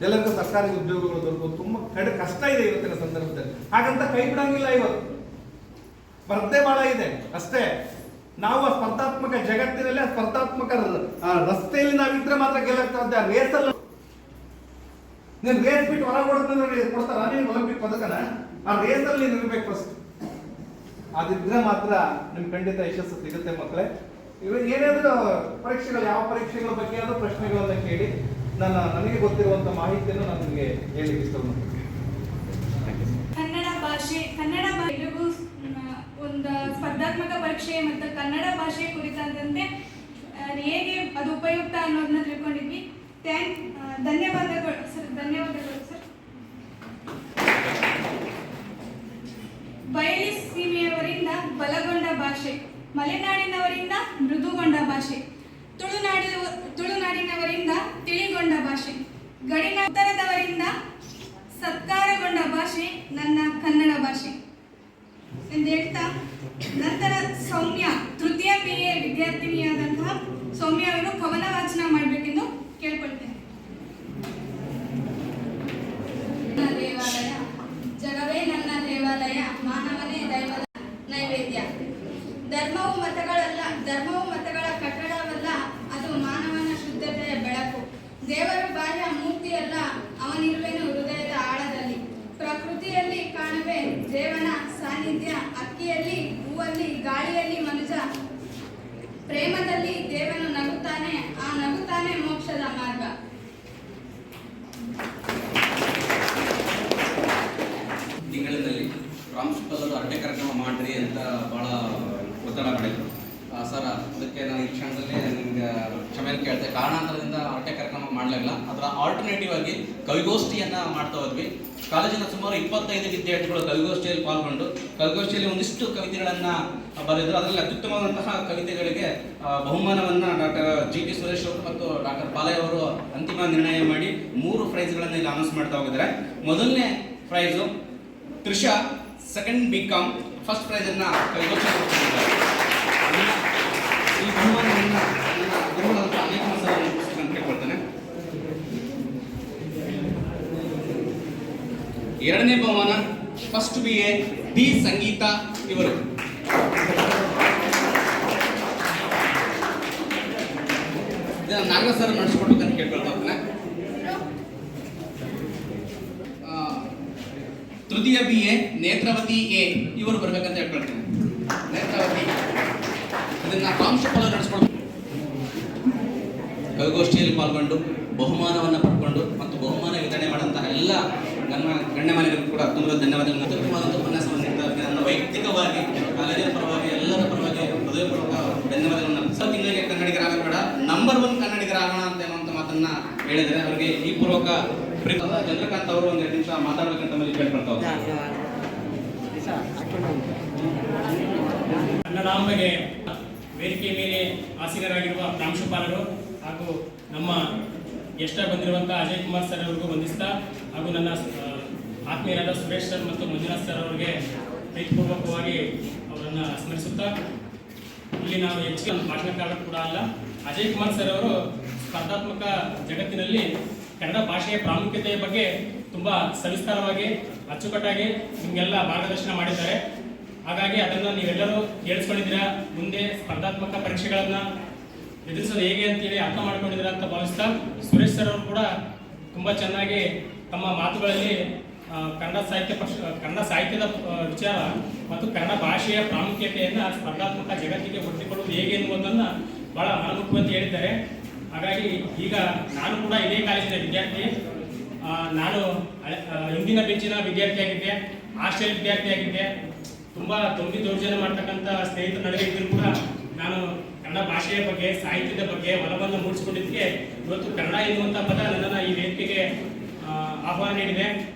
ಎಲ್ಲರಿಗೂ ಸರ್ಕಾರಿ ಉದ್ಯೋಗಗಳು ದೊರಕೋದು ತುಂಬಾ ಕಷ್ಟ ಇದೆ ಇವತ್ತಿನ ಸಂದರ್ಭದಲ್ಲಿ. ಹಾಗಂತ ಕೈ ಬಿಡಂಗಿಲ್ಲ. ಇವತ್ತು ಸ್ಪರ್ಧೆ ಬಹಳ ಇದೆ ಅಷ್ಟೇ. ನಾವು ಆ ಸ್ಪರ್ಧಾತ್ಮಕ ಜಗತ್ತಿನಲ್ಲಿ, ಆ ಸ್ಪರ್ಧಾತ್ಮಕ ರಸ್ತೆಯಲ್ಲಿ ನಾವಿದ್ರೆ ಮಾತ್ರ ಗೆಲ್ಲಕ್ಕಾಗುತ್ತೆ. ಆ ರೇಸಲ್ಲಿ ನೀನು ರೇಸ್ ಬಿಟ್ಟು ಹೊರಗೆ ಕೊಡ್ತಾರ ನೀನು ಒಲಿಂಪಿಕ್ ಪದಕನ? ಆ ರೇಸಲ್ಲಿ ನೀನು ಇರ್ಬೇಕು ಫಸ್ಟ್. ಅದಿದ್ರೆ ಮಾತ್ರ ನಿಮ್ ಖಂಡಿತ ಯಶಸ್ಸು ಸಿಗುತ್ತೆ ಮಕ್ಕಳೇ. ಇವಾಗ ಏನಾದ್ರೂ ಪರೀಕ್ಷೆಗಳು, ಯಾವ ಪರೀಕ್ಷೆಗಳ ಬಗ್ಗೆ ಆದ್ರೂ ಪ್ರಶ್ನೆಗಳನ್ನ ಕೇಳಿ ನನಗೆ ಗೊತ್ತಿರುವಂತ ಮಾಹಿತಿಯನ್ನು ನಾನು ನಿಮಗೆ ಹೇಳಿಕ್ಕೆ ಇಷ್ಟಪಡ್ತೀನಿ. ಕನ್ನಡ ಭಾಷೆ ಎಲ್ರಿಗೂ ಒಂದು ಸ್ಪರ್ಧಾತ್ಮಕ ಪರೀಕ್ಷೆ ಮತ್ತು ಕನ್ನಡ ಭಾಷೆ ಕುರಿತಂತೆ ಹೇಗೆ ಅದು ಉಪಯುಕ್ತ ಅನ್ನೋದನ್ನ ತಿಳ್ಕೊಂಡಿದ್ವಿ. ಧನ್ಯವಾದಗಳು ಸರ್. ಬಯಲು ಸೀಮೆಯವರಿಂದ ಬಲಗೊಂಡ ಭಾಷೆ, ಮಲೆನಾಡಿನವರಿಂದ ಮೃದುಗೊಂಡ ಭಾಷೆ, ತುಳುನಾಡಿನವರಿಂದ ತಿಳಿಗೊಂಡ ಭಾಷೆ, ಗಡಿನ ಉತ್ತರದವರಿಂದ ಸತ್ಕಾರಗೊಂಡ ಭಾಷೆ ನನ್ನ ಕನ್ನಡ ಭಾಷೆ ಎಂದು ಹೇಳ್ತಾ, ನಂತರ ಸೌಮ್ಯ ತೃತೀಯ BA ವಿದ್ಯಾರ್ಥಿನಿಯಾದಂತಹ ಸೌಮ್ಯ ಅವರು ಕವನ ವಾಚನ ಮಾಡಬೇಕೆಂದು ಕೇಳ್ಕೊಳ್ತೇನೆ. ದೇವಾಲಯ ಜಗವೇ ನನ್ನ ದೇವಾಲಯ, ಮಾನವನೇ ದೈವದ ನೈವೇದ್ಯ. ಧರ್ಮವು ಮತಗಳ ಕಟ್ಟಡವಲ್ಲ, ಅದು ಮಾನವನ ಶುದ್ಧತೆಯ ಬೆಳಕು. ದೇವರು ಬಾಹ್ಯ ಮೂರ್ತಿಯಲ್ಲ, ಅವನಿರುವೆನು ಹೃದಯ ದುಃಖದಲ್ಲಿ ದೇವನು ನಗುತ್ತಾನೆ, ಆ ನಗುತ್ತಾನೆ ಮೋಕ್ಷದ ಮಾರ್ಗ. ತಿಂಗಳಿನಲ್ಲಿ ಪ್ರಾಂಶುಪಾಲರು ಅಡ್ಡೆ ಕಾರ್ಯಕ್ರಮ ಮಾಡ್ರಿ ಅಂತ ಭಾಳ ಒತ್ತಡ ಮಾಡಿದ್ರು. ಸರ್, ಅದಕ್ಕೆ ನಾನು ಈ ಕ್ಷಣದಲ್ಲಿ ನಿಮ್ಗೆ ಕ್ಷಮೆ ಕೇಳ್ತೆ. ಕಾರಣಾಂತರದಿಂದ ಅಡ್ಡೆ ಕಾರ್ಯಕ್ರಮ ಮಾಡಲಿಲ್ಲ. ಅದರ ಆಲ್ಟರ್ನೇಟಿವ್ ಆಗಿ ಕವಿಗೋಷ್ಠಿಯನ್ನು ಮಾಡ್ತಾ ಹೋದ್ವಿ. ಕಾಲೇಜಿನ ಸುಮಾರು 25 ವಿದ್ಯಾರ್ಥಿಗಳು ಕವಿಗೋಷ್ಠಿಯಲ್ಲಿ ಪಾಲ್ಗೊಂಡು ಕವಿಗೋಷ್ಠಿಯಲ್ಲಿ ಒಂದಿಷ್ಟು ಕವಿತೆಗಳನ್ನು ಬರೆದರು. ಅದರಲ್ಲಿ ಅತ್ಯುತ್ತಮವಾದಂತಹ ಕವಿತೆಗಳಿಗೆ ಬಹುಮಾನವನ್ನು ಡಾಕ್ಟರ್ GT ಸುರೇಶ್ ಅವರು ಮತ್ತು ಡಾಕ್ಟರ್ ಪಾಲಯ್ಯ ಅವರು ಅಂತಿಮ ನಿರ್ಣಯ ಮಾಡಿ 3 ಪ್ರೈಸ್ಗಳನ್ನು ಇಲ್ಲಿ ಅನೌನ್ಸ್ ಮಾಡ್ತಾ ಹೋಗಿದ್ದಾರೆ. ಮೊದಲನೇ prize Trisha, second BCom, first ಪ್ರೈಸನ್ನು ಕವಿಗೋಷ್ಠಿ ಈ ಬಹುಮಾನವನ್ನು ಗುರುಗಳಾದ ಅನೇಕ ಸರ್ ಕೇಳ್ಕೊಳ್ತಾನೆ. ಎರಡನೇ ಬಹುಮಾನ ಫಸ್ಟ್ BA D ಸಂಗೀತ ಇವರು. ಇದನ್ನು ನಾಗರಾಜ್ ಸರ್ ನಡೆಸ್ಕೊಡ್ಬೇಕಂತ ಕೇಳ್ಕೊಳ್ತಾ ಹೋಗ್ತಾನೆ. ತೃತೀಯ BA ನೇತ್ರಾವತಿ A ಇವರು ಬರ್ಬೇಕಂತ ಹೇಳ್ಕೊಳ್ತೇನೆ. ನೇತ್ರಾವತಿ ಇದನ್ನ ಪ್ರಾಂಶುಪಾಲರು ನಡೆಸ್ಕೊಳ್ಬೇಕು. ಕವಿಗೋಷ್ಠಿಯಲ್ಲಿ ಪಾಲ್ಗೊಂಡು ಬಹುಮಾನವನ್ನು ಪಡ್ಕೊಂಡು ಮತ್ತು ಬಹುಮಾನ ವಿತರಣೆ ಮಾಡುವಂತಹ ಎಲ್ಲ ಗಣ್ಯಮಾನ್ಯರಿಗೂ ಕೂಡ ತುಂಬ ಧನ್ಯವಾದಗಳು. ಅತ್ಯುತ್ತಮವಾದಂಥ ಉಪನ್ಯಾಸವನ್ನು ನೀಡ್ತಾ ನನ್ನ ವೈಯಕ್ತಿಕವಾಗಿ ಕಾಲೇಜಿನ ಪರವಾಗಿ ಎಲ್ಲರ ಪರವಾಗಿ ಹೃದಯಪೂರ್ವಕ ಧನ್ಯವಾದಗಳನ್ನು. ತಿಂಗಳಿಗೆ ಕನ್ನಡಿಗರಾಗಬೇಡ, ನಂಬರ್ 1 ಕನ್ನಡಿಗರಾಗೋಣ ಅಂತ ಅನ್ನುವಂಥ ಮಾತನ್ನ ಹೇಳಿದರೆ ಅವರಿಗೆ ಈ ಪೂರ್ವಕ ಚಂದ್ರಕಾಂತ್ ಅವರು 2 ನಿಮಿಷ ಮಾತಾಡಬೇಕಂತ ಮೇಲೆ ಕೇಳ್ಕೊಳ್ತಾ ಹೋಗ್ತಾರೆ. ಕನ್ನಡಾಂಬೆಗೆ ವೇದಿಕೆ ಮೇಲೆ ಆಸೀನರಾಗಿರುವ ಪ್ರಾಂಶುಪಾಲರು ಹಾಗೂ ನಮ್ಮ ಗೆಸ್ಟ್ ಬಂದಿರುವಂಥ ಅಜಯ್ ಕುಮಾರ್ ಸರ್ ಅವರಿಗೂ ವಂದಿಸ್ತಾ, ಹಾಗೂ ನನ್ನ ಆತ್ಮೀಯರಾದ ಸುರೇಶ್ ಸರ್ ಮತ್ತು ಮಂಜುನಾಥ್ ಸರ್ ಅವರಿಗೆ ಪ್ರೀತಿಪೂರ್ವಕವಾಗಿ ಅವರನ್ನು ಸ್ಮರಿಸುತ್ತಾ, ಇಲ್ಲಿ ನಾವು ಹೆಚ್ಚಿಗೆ ಭಾಷಣಕಾರ ಕೂಡ ಅಲ್ಲ. ಅಜಯ್ ಕುಮಾರ್ ಸರ್ ಅವರು ಸ್ಪರ್ಧಾತ್ಮಕ ಜಗತ್ತಿನಲ್ಲಿ ಕನ್ನಡ ಭಾಷೆಯ ಪ್ರಾಮುಖ್ಯತೆಯ ಬಗ್ಗೆ ತುಂಬ ಸವಿಸ್ತಾರವಾಗಿ ಅಚ್ಚುಕಟ್ಟಾಗಿ ನಿಮಗೆಲ್ಲ ಮಾರ್ಗದರ್ಶನ ಮಾಡಿದ್ದಾರೆ. ಹಾಗಾಗಿ ಅದನ್ನು ನೀವೆಲ್ಲರೂ ಕೇಳಿಸ್ಕೊಂಡಿದ್ದೀರಾ. ಮುಂದೆ ಸ್ಪರ್ಧಾತ್ಮಕ ಪರೀಕ್ಷೆಗಳನ್ನು ಎದುರಿಸೋದು ಹೇಗೆ ಅಂತೇಳಿ ಅರ್ಥ ಮಾಡ್ಕೊಂಡಿದ್ದೀರಾ ಅಂತ ಭಾವಿಸ್ತಾ, ಸುರೇಶ್ ಸರ್ ಅವರು ಕೂಡ ತುಂಬ ಚೆನ್ನಾಗಿ ತಮ್ಮ ಮಾತುಗಳಲ್ಲಿ ಕನ್ನಡ ಸಾಹಿತ್ಯದ ವಿಚಾರ ಮತ್ತು ಕನ್ನಡ ಭಾಷೆಯ ಪ್ರಾಮುಖ್ಯತೆಯನ್ನು ಸ್ಪರ್ಧಾತ್ಮಕ ಜಗತ್ತಿಗೆ ಒಡ್ಡಿಕೊಳ್ಳುವುದು ಹೇಗೆ ಎನ್ನುವುದನ್ನು ಭಾಳ ಮನಮುಖವಾಗಿ ಹೇಳಿದ್ದಾರೆ. ಹಾಗಾಗಿ ಈಗ ನಾನು ಕೂಡ ಇದೇ ಕಾಲೇಜಿನ ವಿದ್ಯಾರ್ಥಿ. ನಾನು ಹಿಂದಿನ ಬೆಂಚಿನ ವಿದ್ಯಾರ್ಥಿಯಾಗಿದ್ದೆ, ಹಾಸ್ಟೆಲ್ ವಿದ್ಯಾರ್ಥಿಯಾಗಿದ್ದೆ. ತುಂಬ ದೌರ್ಜನ್ಯ ಮಾಡ್ತಕ್ಕಂಥ ಸ್ನೇಹಿತರ ನಡುವೆ ಇದ್ದರೂ ಕೂಡ ನಾನು ಕನ್ನಡ ಭಾಷೆಯ ಬಗ್ಗೆ, ಸಾಹಿತ್ಯದ ಬಗ್ಗೆ ಒಲವನ್ನು ಮೂಡಿಸಿಕೊಂಡಿದ್ದಕ್ಕೆ ಇವತ್ತು ಕನ್ನಡ ಎನ್ನುವಂಥ ಪದ ನನ್ನನ್ನು ಈ ವೇದಿಕೆಗೆ ಆಹ್ವಾನ ನೀಡಿದೆ.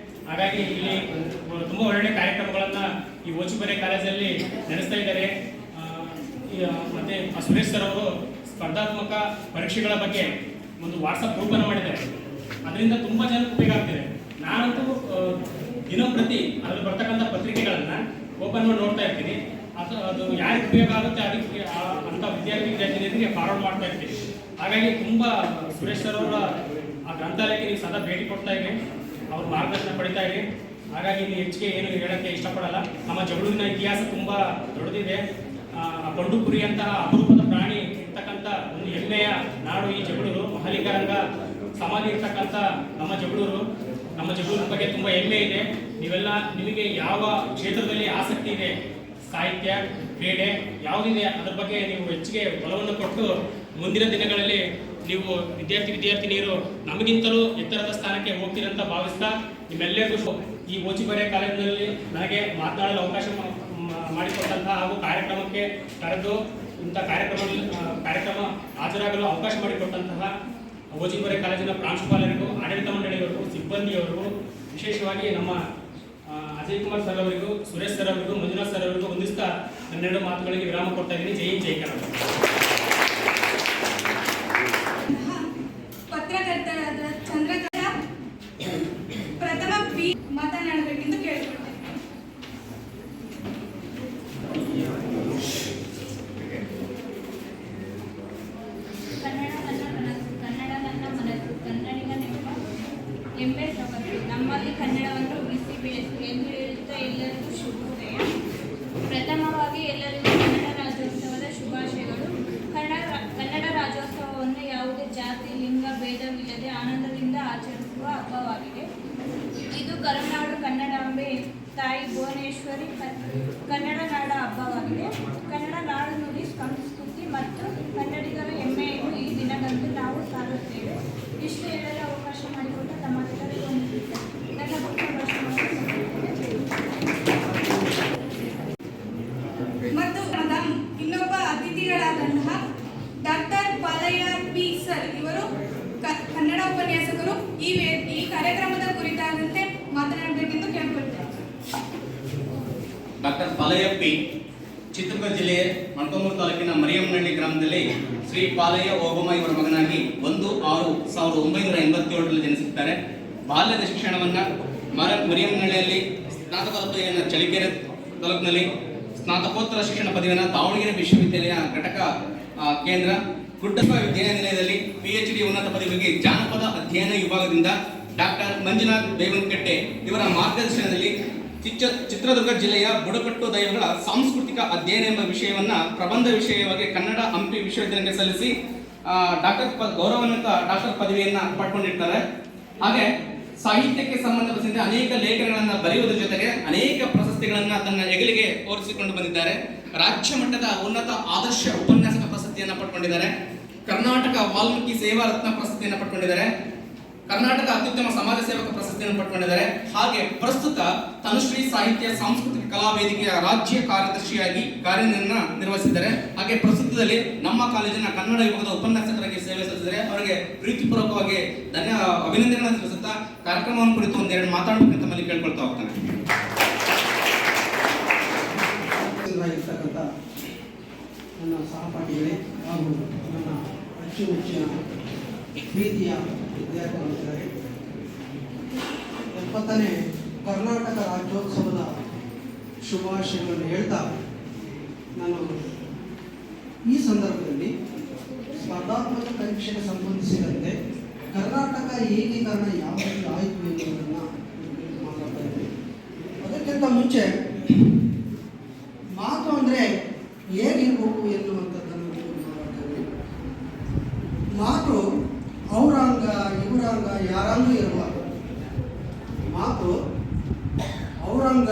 ಹಾಗಾಗಿ ಇಲ್ಲಿ ತುಂಬ ಒಳ್ಳೆಯ ಕಾರ್ಯಕ್ರಮಗಳನ್ನು ಈ ಓಚುಬರೆ ಕಾಲೇಜಲ್ಲಿ ನಡೆಸ್ತಾ ಇದ್ದಾರೆ. ಮತ್ತು ಸುರೇಶ್ ಸರ್ ಅವರು ಸ್ಪರ್ಧಾತ್ಮಕ ಪರೀಕ್ಷೆಗಳ ಬಗ್ಗೆ ಒಂದು ವಾಟ್ಸಪ್ ಗ್ರೂಪನ್ನು ಮಾಡಿದ್ದಾರೆ. ಅದರಿಂದ ತುಂಬ ಜನಕ್ಕೆ ಉಪಯೋಗ ಆಗ್ತಿದೆ. ನಾನಂತೂ ದಿನಂಪ್ರತಿ ಅದರಲ್ಲಿ ಬರ್ತಕ್ಕಂಥ ಪತ್ರಿಕೆಗಳನ್ನು ಓಪನ್ ಮಾಡಿ ನೋಡ್ತಾ ಇರ್ತೀನಿ. ಅದು ಯಾರಿಗೆ ಉಪಯೋಗ ಆಗುತ್ತೆ ಅದಕ್ಕೆ ಅಂಥ ವಿದ್ಯಾರ್ಥಿನಿಯರಿಗೆ ಫಾರ್ವರ್ಡ್ ಮಾಡ್ತಾ ಇರ್ತೀನಿ. ಹಾಗಾಗಿ ತುಂಬ ಸುರೇಶ್ ಸರ್ ಅವರ ಆ ಗ್ರಂಥಾಲಯಕ್ಕೆ ನೀವು ಸದಾ ಭೇಟಿ ಕೊಡ್ತಾ ಇರಿ, ಅವ್ರ ಮಾರ್ಗದರ್ಶನ ಪಡಿತಾ ಇರಿ. ಹಾಗಾಗಿ ನೀವು ಹೆಚ್ಚಿಗೆ ಏನು ಹೇಳೋಕ್ಕೆ ಇಷ್ಟಪಡಲ್ಲ. ನಮ್ಮ ಜಗಳೂರಿನ ಇತಿಹಾಸ ತುಂಬ ದೊಡ್ಡದಿದೆ. ಬಂಡುಪುರಿ ಅಂತ ಅಪರೂಪದ ಪ್ರಾಣಿ ಇರ್ತಕ್ಕಂಥ ಒಂದು ಹೆಮ್ಮೆಯ ನಾಡು ಈ ಜಗಳೂರು. ಮಹಾಲಿಂಗರಂಗ ಸಮಾಧಿ ಇರ್ತಕ್ಕಂಥ ನಮ್ಮ ಜಗಳೂರು ಬಗ್ಗೆ ತುಂಬ ಹೆಮ್ಮೆ ಇದೆ. ನೀವೆಲ್ಲ ನಿಮಗೆ ಯಾವ ಕ್ಷೇತ್ರದಲ್ಲಿ ಆಸಕ್ತಿ ಇದೆ, ಸಾಹಿತ್ಯ, ಕ್ರೀಡೆ ಯಾವುದಿದೆ ಅದರ ಬಗ್ಗೆ ನೀವು ಹೆಚ್ಚಿಗೆ ಒಲವನ್ನು ಕೊಟ್ಟು ಮುಂದಿನ ದಿನಗಳಲ್ಲಿ ನೀವು ವಿದ್ಯಾರ್ಥಿನಿಯರು ನಮಗಿಂತಲೂ ಎತ್ತರದ ಸ್ಥಾನಕ್ಕೆ ಹೋಗ್ತೀರಂತ ಭಾವಿಸ್ತಾ, ನಿಮ್ಮೆಲ್ಲರಿಗೂ ಈ ಓಚಿಬರೆ ಕಾಲೇಜಿನಲ್ಲಿ ನನಗೆ ಮಾತನಾಡಲು ಅವಕಾಶ ಮಾಡಿಕೊಟ್ಟಂತಹ ಹಾಗೂ ಕಾರ್ಯಕ್ರಮಕ್ಕೆ ಕರೆದು ಇಂಥ ಕಾರ್ಯಕ್ರಮ ಹಾಜರಾಗಲು ಅವಕಾಶ ಮಾಡಿಕೊಟ್ಟಂತಹ ಓಚಿಬರೆ ಕಾಲೇಜಿನ ಪ್ರಾಂಶುಪಾಲರಿಗೂ, ಆಡಳಿತ ಮಂಡಳಿಯವರಿಗೂ, ಸಿಬ್ಬಂದಿಯವರಿಗೂ, ವಿಶೇಷವಾಗಿ ನಮ್ಮ ಅಜಯ್ ಕುಮಾರ್ ಸರ್ ಅವರಿಗೂ, ಸುರೇಶ್ ಸರ್ ಅವರಿಗೂ, ಮಂಜುನಾಥ್ ಸರ್ ಅವರಿಗೂ ವಂದಿಸ್ತಾ ನನ್ನೆರಡು ಮಾತುಗಳಿಗೆ ವಿರಾಮ ಕೊಡ್ತಾ ಇದ್ದೀನಿ. ಜೈ ಹಿಂದ್, ಜೈ ಕನ್ನಡ. ಪತ್ರಕರ್ತರಾದ ಚಂದ್ರಕಾಂತ್ ಪ್ರಥಮ B ಮಾತನಾಡಬೇಕೆಂದು ಕೇಳಿಕೊಳ್ತೇನೆ. ಕನ್ನಡ ನನ್ನ ಮನಸ್ಸು, ಕನ್ನಡಿಗ ನಿಮ್ಮ ಹೆಮ್ಮೆ ಪ್ರಪಂಚ. ನಮ್ಮಲ್ಲಿ ಕನ್ನಡವನ್ನು ಉಳಿಸಿ ಬೆಳೆಸಿ ಎಂದು ಹೇಳುತ್ತಾ ಎಲ್ಲರಿಗೂ ಶುಭೋದಯ. ಪ್ರಥಮವಾಗಿ ಎಲ್ಲರಿಗೂ ಕನ್ನಡ ರಾಜ್ಯೋತ್ಸವದ ಶುಭಾಶಯಗಳು. ಕನ್ನಡ ರಾಜ್ಯೋತ್ಸವವನ್ನು ಯಾವುದೇ ಜಾತಿ, ಲಿಂಗ ಭೇದವಿಲ್ಲದೆ ಆನಂದದಿಂದ ಆಚರಿಸುವ ಹಬ್ಬವಾಗಿದೆ. ಇದು ಕರುನಾಡು ಕನ್ನಡಾಂಬೆ ತಾಯಿ ಭುವನೇಶ್ವರಿ ಕನ್ನಡ ನಾಡ ಹಬ್ಬವಾಗಿದೆ. ಕನ್ನಡ ನಾಡು ನುಡಿ, ಸಂಸ್ಕೃತಿ ಮತ್ತು ಕನ್ನಡಿಗರ ಈ ಕಾರ್ಯಕ್ರಮದ ಕುರಿತಾದಂತೆ ಮಾತನಾಡಬೇಕೆಂದು ಕೇಳಿಕೊಳ್ತೇನೆ. ಡಾಕ್ಟರ್ ಪಾಲಯ್ಯ ಪಿ, ಚಿತ್ರದುರ್ಗ ಜಿಲ್ಲೆಯ ಮೊಳಕಾಲ್ಮೂರು ತಾಲೂಕಿನ ಮರಿಯಮ್ಮನಹಳ್ಳಿ ಗ್ರಾಮದಲ್ಲಿ ಶ್ರೀ ಪಾಲಯ್ಯ ಓಬಮ್ಮ ಇವರ ಮಗನಾಗಿ 1/6/1987ರಲ್ಲಿ ಜನಿಸುತ್ತಾರೆ. ಬಾಲ್ಯದ ಶಿಕ್ಷಣವನ್ನು ಮರಿಯಮ್ಮನಹಳ್ಳಿಯಲ್ಲಿ, ಸ್ನಾತಕೋತ್ತರವನ್ನು ಚಳ್ಳಕೆರೆ ತಾಲೂಕಿನಲ್ಲಿ, ಸ್ನಾತಕೋತ್ತರ ಶಿಕ್ಷಣ ಪದವಿಯನ್ನು ದಾವಣಗೆರೆ ವಿಶ್ವವಿದ್ಯಾಲಯ ಘಟಕ ಕೇಂದ್ರ ಗುಡ್ಡಪ್ಪ ವಿದ್ಯಾನಿಲಯದಲ್ಲಿ PhD ಉನ್ನತ ಪದವಿಗೆ ಜಾನಪದ ಅಧ್ಯಯನ ವಿಭಾಗದಿಂದ ಡಾಕ್ಟರ್ ಮಂಜುನಾಥ್ ಬೇವನಕಟ್ಟೆ ಇವರ ಮಾರ್ಗದರ್ಶನದಲ್ಲಿ ಚಿತ್ರದುರ್ಗ ಜಿಲ್ಲೆಯ ಬುಡಕಟ್ಟು ದೈವಗಳ ಸಾಂಸ್ಕೃತಿಕ ಅಧ್ಯಯನ ಎಂಬ ವಿಷಯವನ್ನ ಪ್ರಬಂಧ ವಿಷಯವಾಗಿ ಕನ್ನಡ ಹಂಪಿ ವಿಶ್ವವಿದ್ಯಾಲಯಕ್ಕೆ ಸಲ್ಲಿಸಿ ಗೌರವಾನ್ವಿತ ಡಾಕ್ಟರ್ ಪದವಿಯನ್ನ ಪಡ್ಕೊಂಡಿರ್ತಾರೆ. ಹಾಗೆ ಸಾಹಿತ್ಯಕ್ಕೆ ಸಂಬಂಧಪಟ್ಟಂತೆ ಅನೇಕ ಲೇಖನಗಳನ್ನ ಬರೆಯುವುದರ ಜೊತೆಗೆ ಅನೇಕ ಪ್ರಶಸ್ತಿಗಳನ್ನ ತನ್ನ ಹೆಗಲಿಗೆ ಓರಿಸಿಕೊಂಡು ಬಂದಿದ್ದಾರೆ. ರಾಜ್ಯ ಮಟ್ಟದ ಉನ್ನತ ಆದರ್ಶ ಉಪನ್ಯಾಸಕ ಪ್ರಶಸ್ತಿಯನ್ನ ಪಡ್ಕೊಂಡಿದ್ದಾರೆ. ಕರ್ನಾಟಕ ವಾಲ್ಮೀಕಿ ಸೇವಾ ರತ್ನ ಪ್ರಶಸ್ತಿಯನ್ನು ಪಡ್ಕೊಂಡಿದ್ದಾರೆ. ಕರ್ನಾಟಕ ಅತ್ಯುತ್ತಮ ಸಮಾಜ ಸೇವಕ ಪ್ರಶಸ್ತಿಯನ್ನು ಪಡ್ಕೊಂಡಿದ್ದಾರೆ. ಹಾಗೆ ಪ್ರಸ್ತುತ ತನುಶ್ರೀ ಸಾಹಿತ್ಯ ಸಾಂಸ್ಕೃತಿಕ ಕಲಾ ವೇದಿಕೆಯ ರಾಜ್ಯ ಕಾರ್ಯದರ್ಶಿಯಾಗಿ ಕಾರ್ಯನಿರ್ವಹಿಸಿದ್ದಾರೆ. ಹಾಗೆ ಪ್ರಸ್ತುತದಲ್ಲಿ ನಮ್ಮ ಕಾಲೇಜಿನ ಕನ್ನಡ ವಿಭಾಗದ ಉಪನ್ಯಾಸಕರಾಗಿ ಸೇವೆ ಸಲ್ಲಿಸಿದ್ದಾರೆ. ಅವರಿಗೆ ಪ್ರೀತಿಪೂರ್ವಕವಾಗಿ ಅಭಿನಂದನೆಗಳನ್ನು ತಿಳಿಸುತ್ತಾ ಕಾರ್ಯಕ್ರಮವನ್ನು ಕುರಿತು ಒಂದೆರಡು ಮಾತಾಡಬೇಕಂತ ಮೇಲೆ ಕೇಳ್ಕೊಳ್ತಾ ಹೋಗ್ತಾನೆ. ಇರ್ತಕ್ಕಂಥ ನನ್ನ ಸಹಪಾಠಿಗಳೇ ಹಾಗೂ ನನ್ನ ಅಚ್ಚುಮೆಚ್ಚಿನ ಪ್ರೀತಿಯ ವಿದ್ಯಾರ್ಥಿಗಳಿದ್ದಾರೆ. 70ನೇ ಕರ್ನಾಟಕ ರಾಜ್ಯೋತ್ಸವದ ಶುಭಾಶಯಗಳನ್ನು ಹೇಳ್ತಾ ನಾನು ಈ ಸಂದರ್ಭದಲ್ಲಿ ಸ್ಪರ್ಧಾತ್ಮಕ ಪರೀಕ್ಷೆಗೆ ಸಂಬಂಧಿಸಿದಂತೆ ಕರ್ನಾಟಕ ಏಕೀಕರಣ ಯಾವ ರೀತಿ ಆಯಿತು ಎನ್ನುವುದನ್ನು ಮಾತಾಡ್ತಾ ಇದ್ದೀನಿ. ಅದಕ್ಕಿಂತ ಮುಂಚೆ ಮಾತು ಅಂದರೆ ಹೇಗಿರ್ಬೇಕು ಎನ್ನುವಂಥದ್ದನ್ನು ಮಾತಾಡ್ತೀವಿ. ಮಾತು ಅವರಂಗ ಇವರಂಗ ಯಾರಂಗೂ ಇರಬಾರ್ದು. ಮಾತು ಅವರಂಗ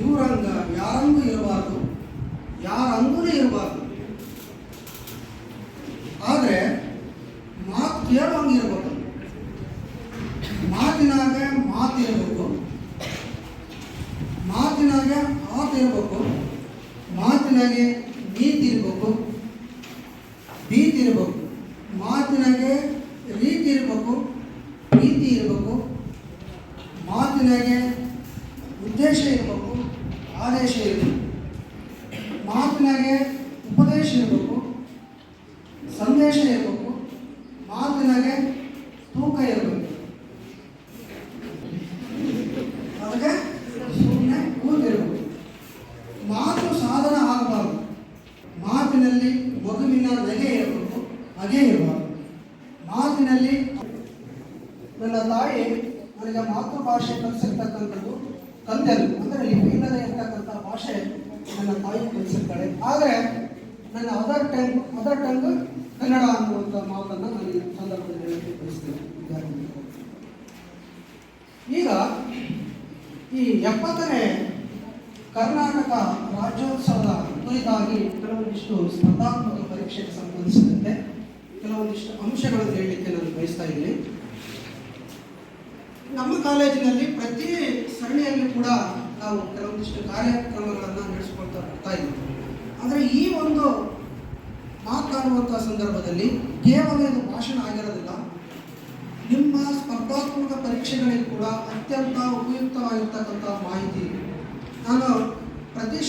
ಇವರಂಗ ಯಾರಂಗೂ ಇರಬಾರ್ದು, ಯಾರಂಗೂ ಇರಬಾರ್ದು. ಆದರೆ ಮಾತು ಕೇಳುವಂಗೆ ಇರಬೇಕು. ಮಾತಿನಾಗ ಮಾತು ಇರಬೇಕು, ಮಾತಿನಾಗೆ ಆತ ಇರಬೇಕು, ಮಾತಿನಾಗೆ ನೀತಿ ಇರಬೇಕು, ಭೀತಿ ಇರಬೇಕು, ಮಾತಿನಾಗೆ ರೀತಿ ಇರಬೇಕು, ಪ್ರೀತಿ ಇರಬೇಕು, ಮಾತಿನಾಗೆ ಉದ್ದೇಶ ಇರಬೇಕು, ಆದೇಶ ಇರಬೇಕು, ಮಾತಿನಾಗೆ ಉಪದೇಶ ಇರಬೇಕು, ಸಂದೇಶ ಇರಬೇಕು, ಮಾತಿನಾಗೆ ತೂಕ ಇರಬೇಕು. ಅದಕ್ಕೆ ಸುಮ್ಮನೆ ಕೂತಿರಬೇಕು. ಮಾತು ಸಾಧನ ಆಗಬಾರ್ದು. ಮಾತಿನಲ್ಲಿ ಮಗುವಿನ ನಗೆ ಇರಬೇಕು, ಹಾಗೆ ಇರಬಾರ್ದು. ಮಾತಿನಲ್ಲಿ ನನ್ನ ತಾಯಿ ನನಗೆ ಮಾತೃಭಾಷೆ ಕಲಿಸಿರ್ತಕ್ಕಂಥದ್ದು ತಂದೆದು, ಅಂದರೆ ಲಿಪಿ ಇಲ್ಲದೆ ಇರ್ತಕ್ಕಂಥ ಭಾಷೆ ನನ್ನ ತಾಯಿ ಕಲಿಸಿರ್ತಾಳೆ. ಆದರೆ ನನ್ನ ಅದರ್ ಟಂಗ್ ಕನ್ನಡ ಅನ್ನುವಂಥ ಮಾತನ್ನು ನಾನು ಈ ಸಂದರ್ಭದಲ್ಲಿ ಹೇಳಕ್ಕೆ ಬಯಸ್ತೇನೆ. ಈಗ ಈ 70ನೇ ಕರ್ನಾಟಕ ರಾಜ್ಯೋತ್ಸವದ ಕುರಿತಾಗಿ ಕೆಲವೊಂದಿಷ್ಟು ಸ್ಪರ್ಧಾತ್ಮಕ ಪರೀಕ್ಷೆಗೆ ಸಂಬಂಧಿಸಿದಂತೆ ಕೆಲವೊಂದಿಷ್ಟು ಅಂಶಗಳನ್ನು ಹೇಳಲಿಕ್ಕೆ ನಾನು ಬಯಸ್ತಾ ಇದ್ದೀನಿ. ನಮ್ಮ ಕಾಲೇಜಿನಲ್ಲಿ ಪ್ರತಿ ಸರಣಿಯಲ್ಲಿ ಕೂಡ ನಾವು ಕೆಲವೊಂದಿಷ್ಟು ಕಾರ್ಯಕ್ರಮಗಳನ್ನು ನಡೆಸಿಕೊಳ್ತಾ ಬರ್ತಾ ಇದ್ದೀವಿ. ಆದರೆ ಈ ಒಂದು ಮಾತನಾಡುವಂಥ ಸಂದರ್ಭದಲ್ಲಿ ಕೇವಲ ಇದು ಭಾಷಣ ಆಗಿರೋದಿಲ್ಲ. ನಿಮ್ಮ ಸ್ಪರ್ಧಾತ್ಮಕ ಪರೀಕ್ಷೆಗಳಿಗೆ ಕೂಡ ಅತ್ಯಂತ ಉಪಯುಕ್ತವಾಗಿರ್ತಕ್ಕಂಥ ಮಾಹಿತಿ. ನಾನು ಪ್ರತಿ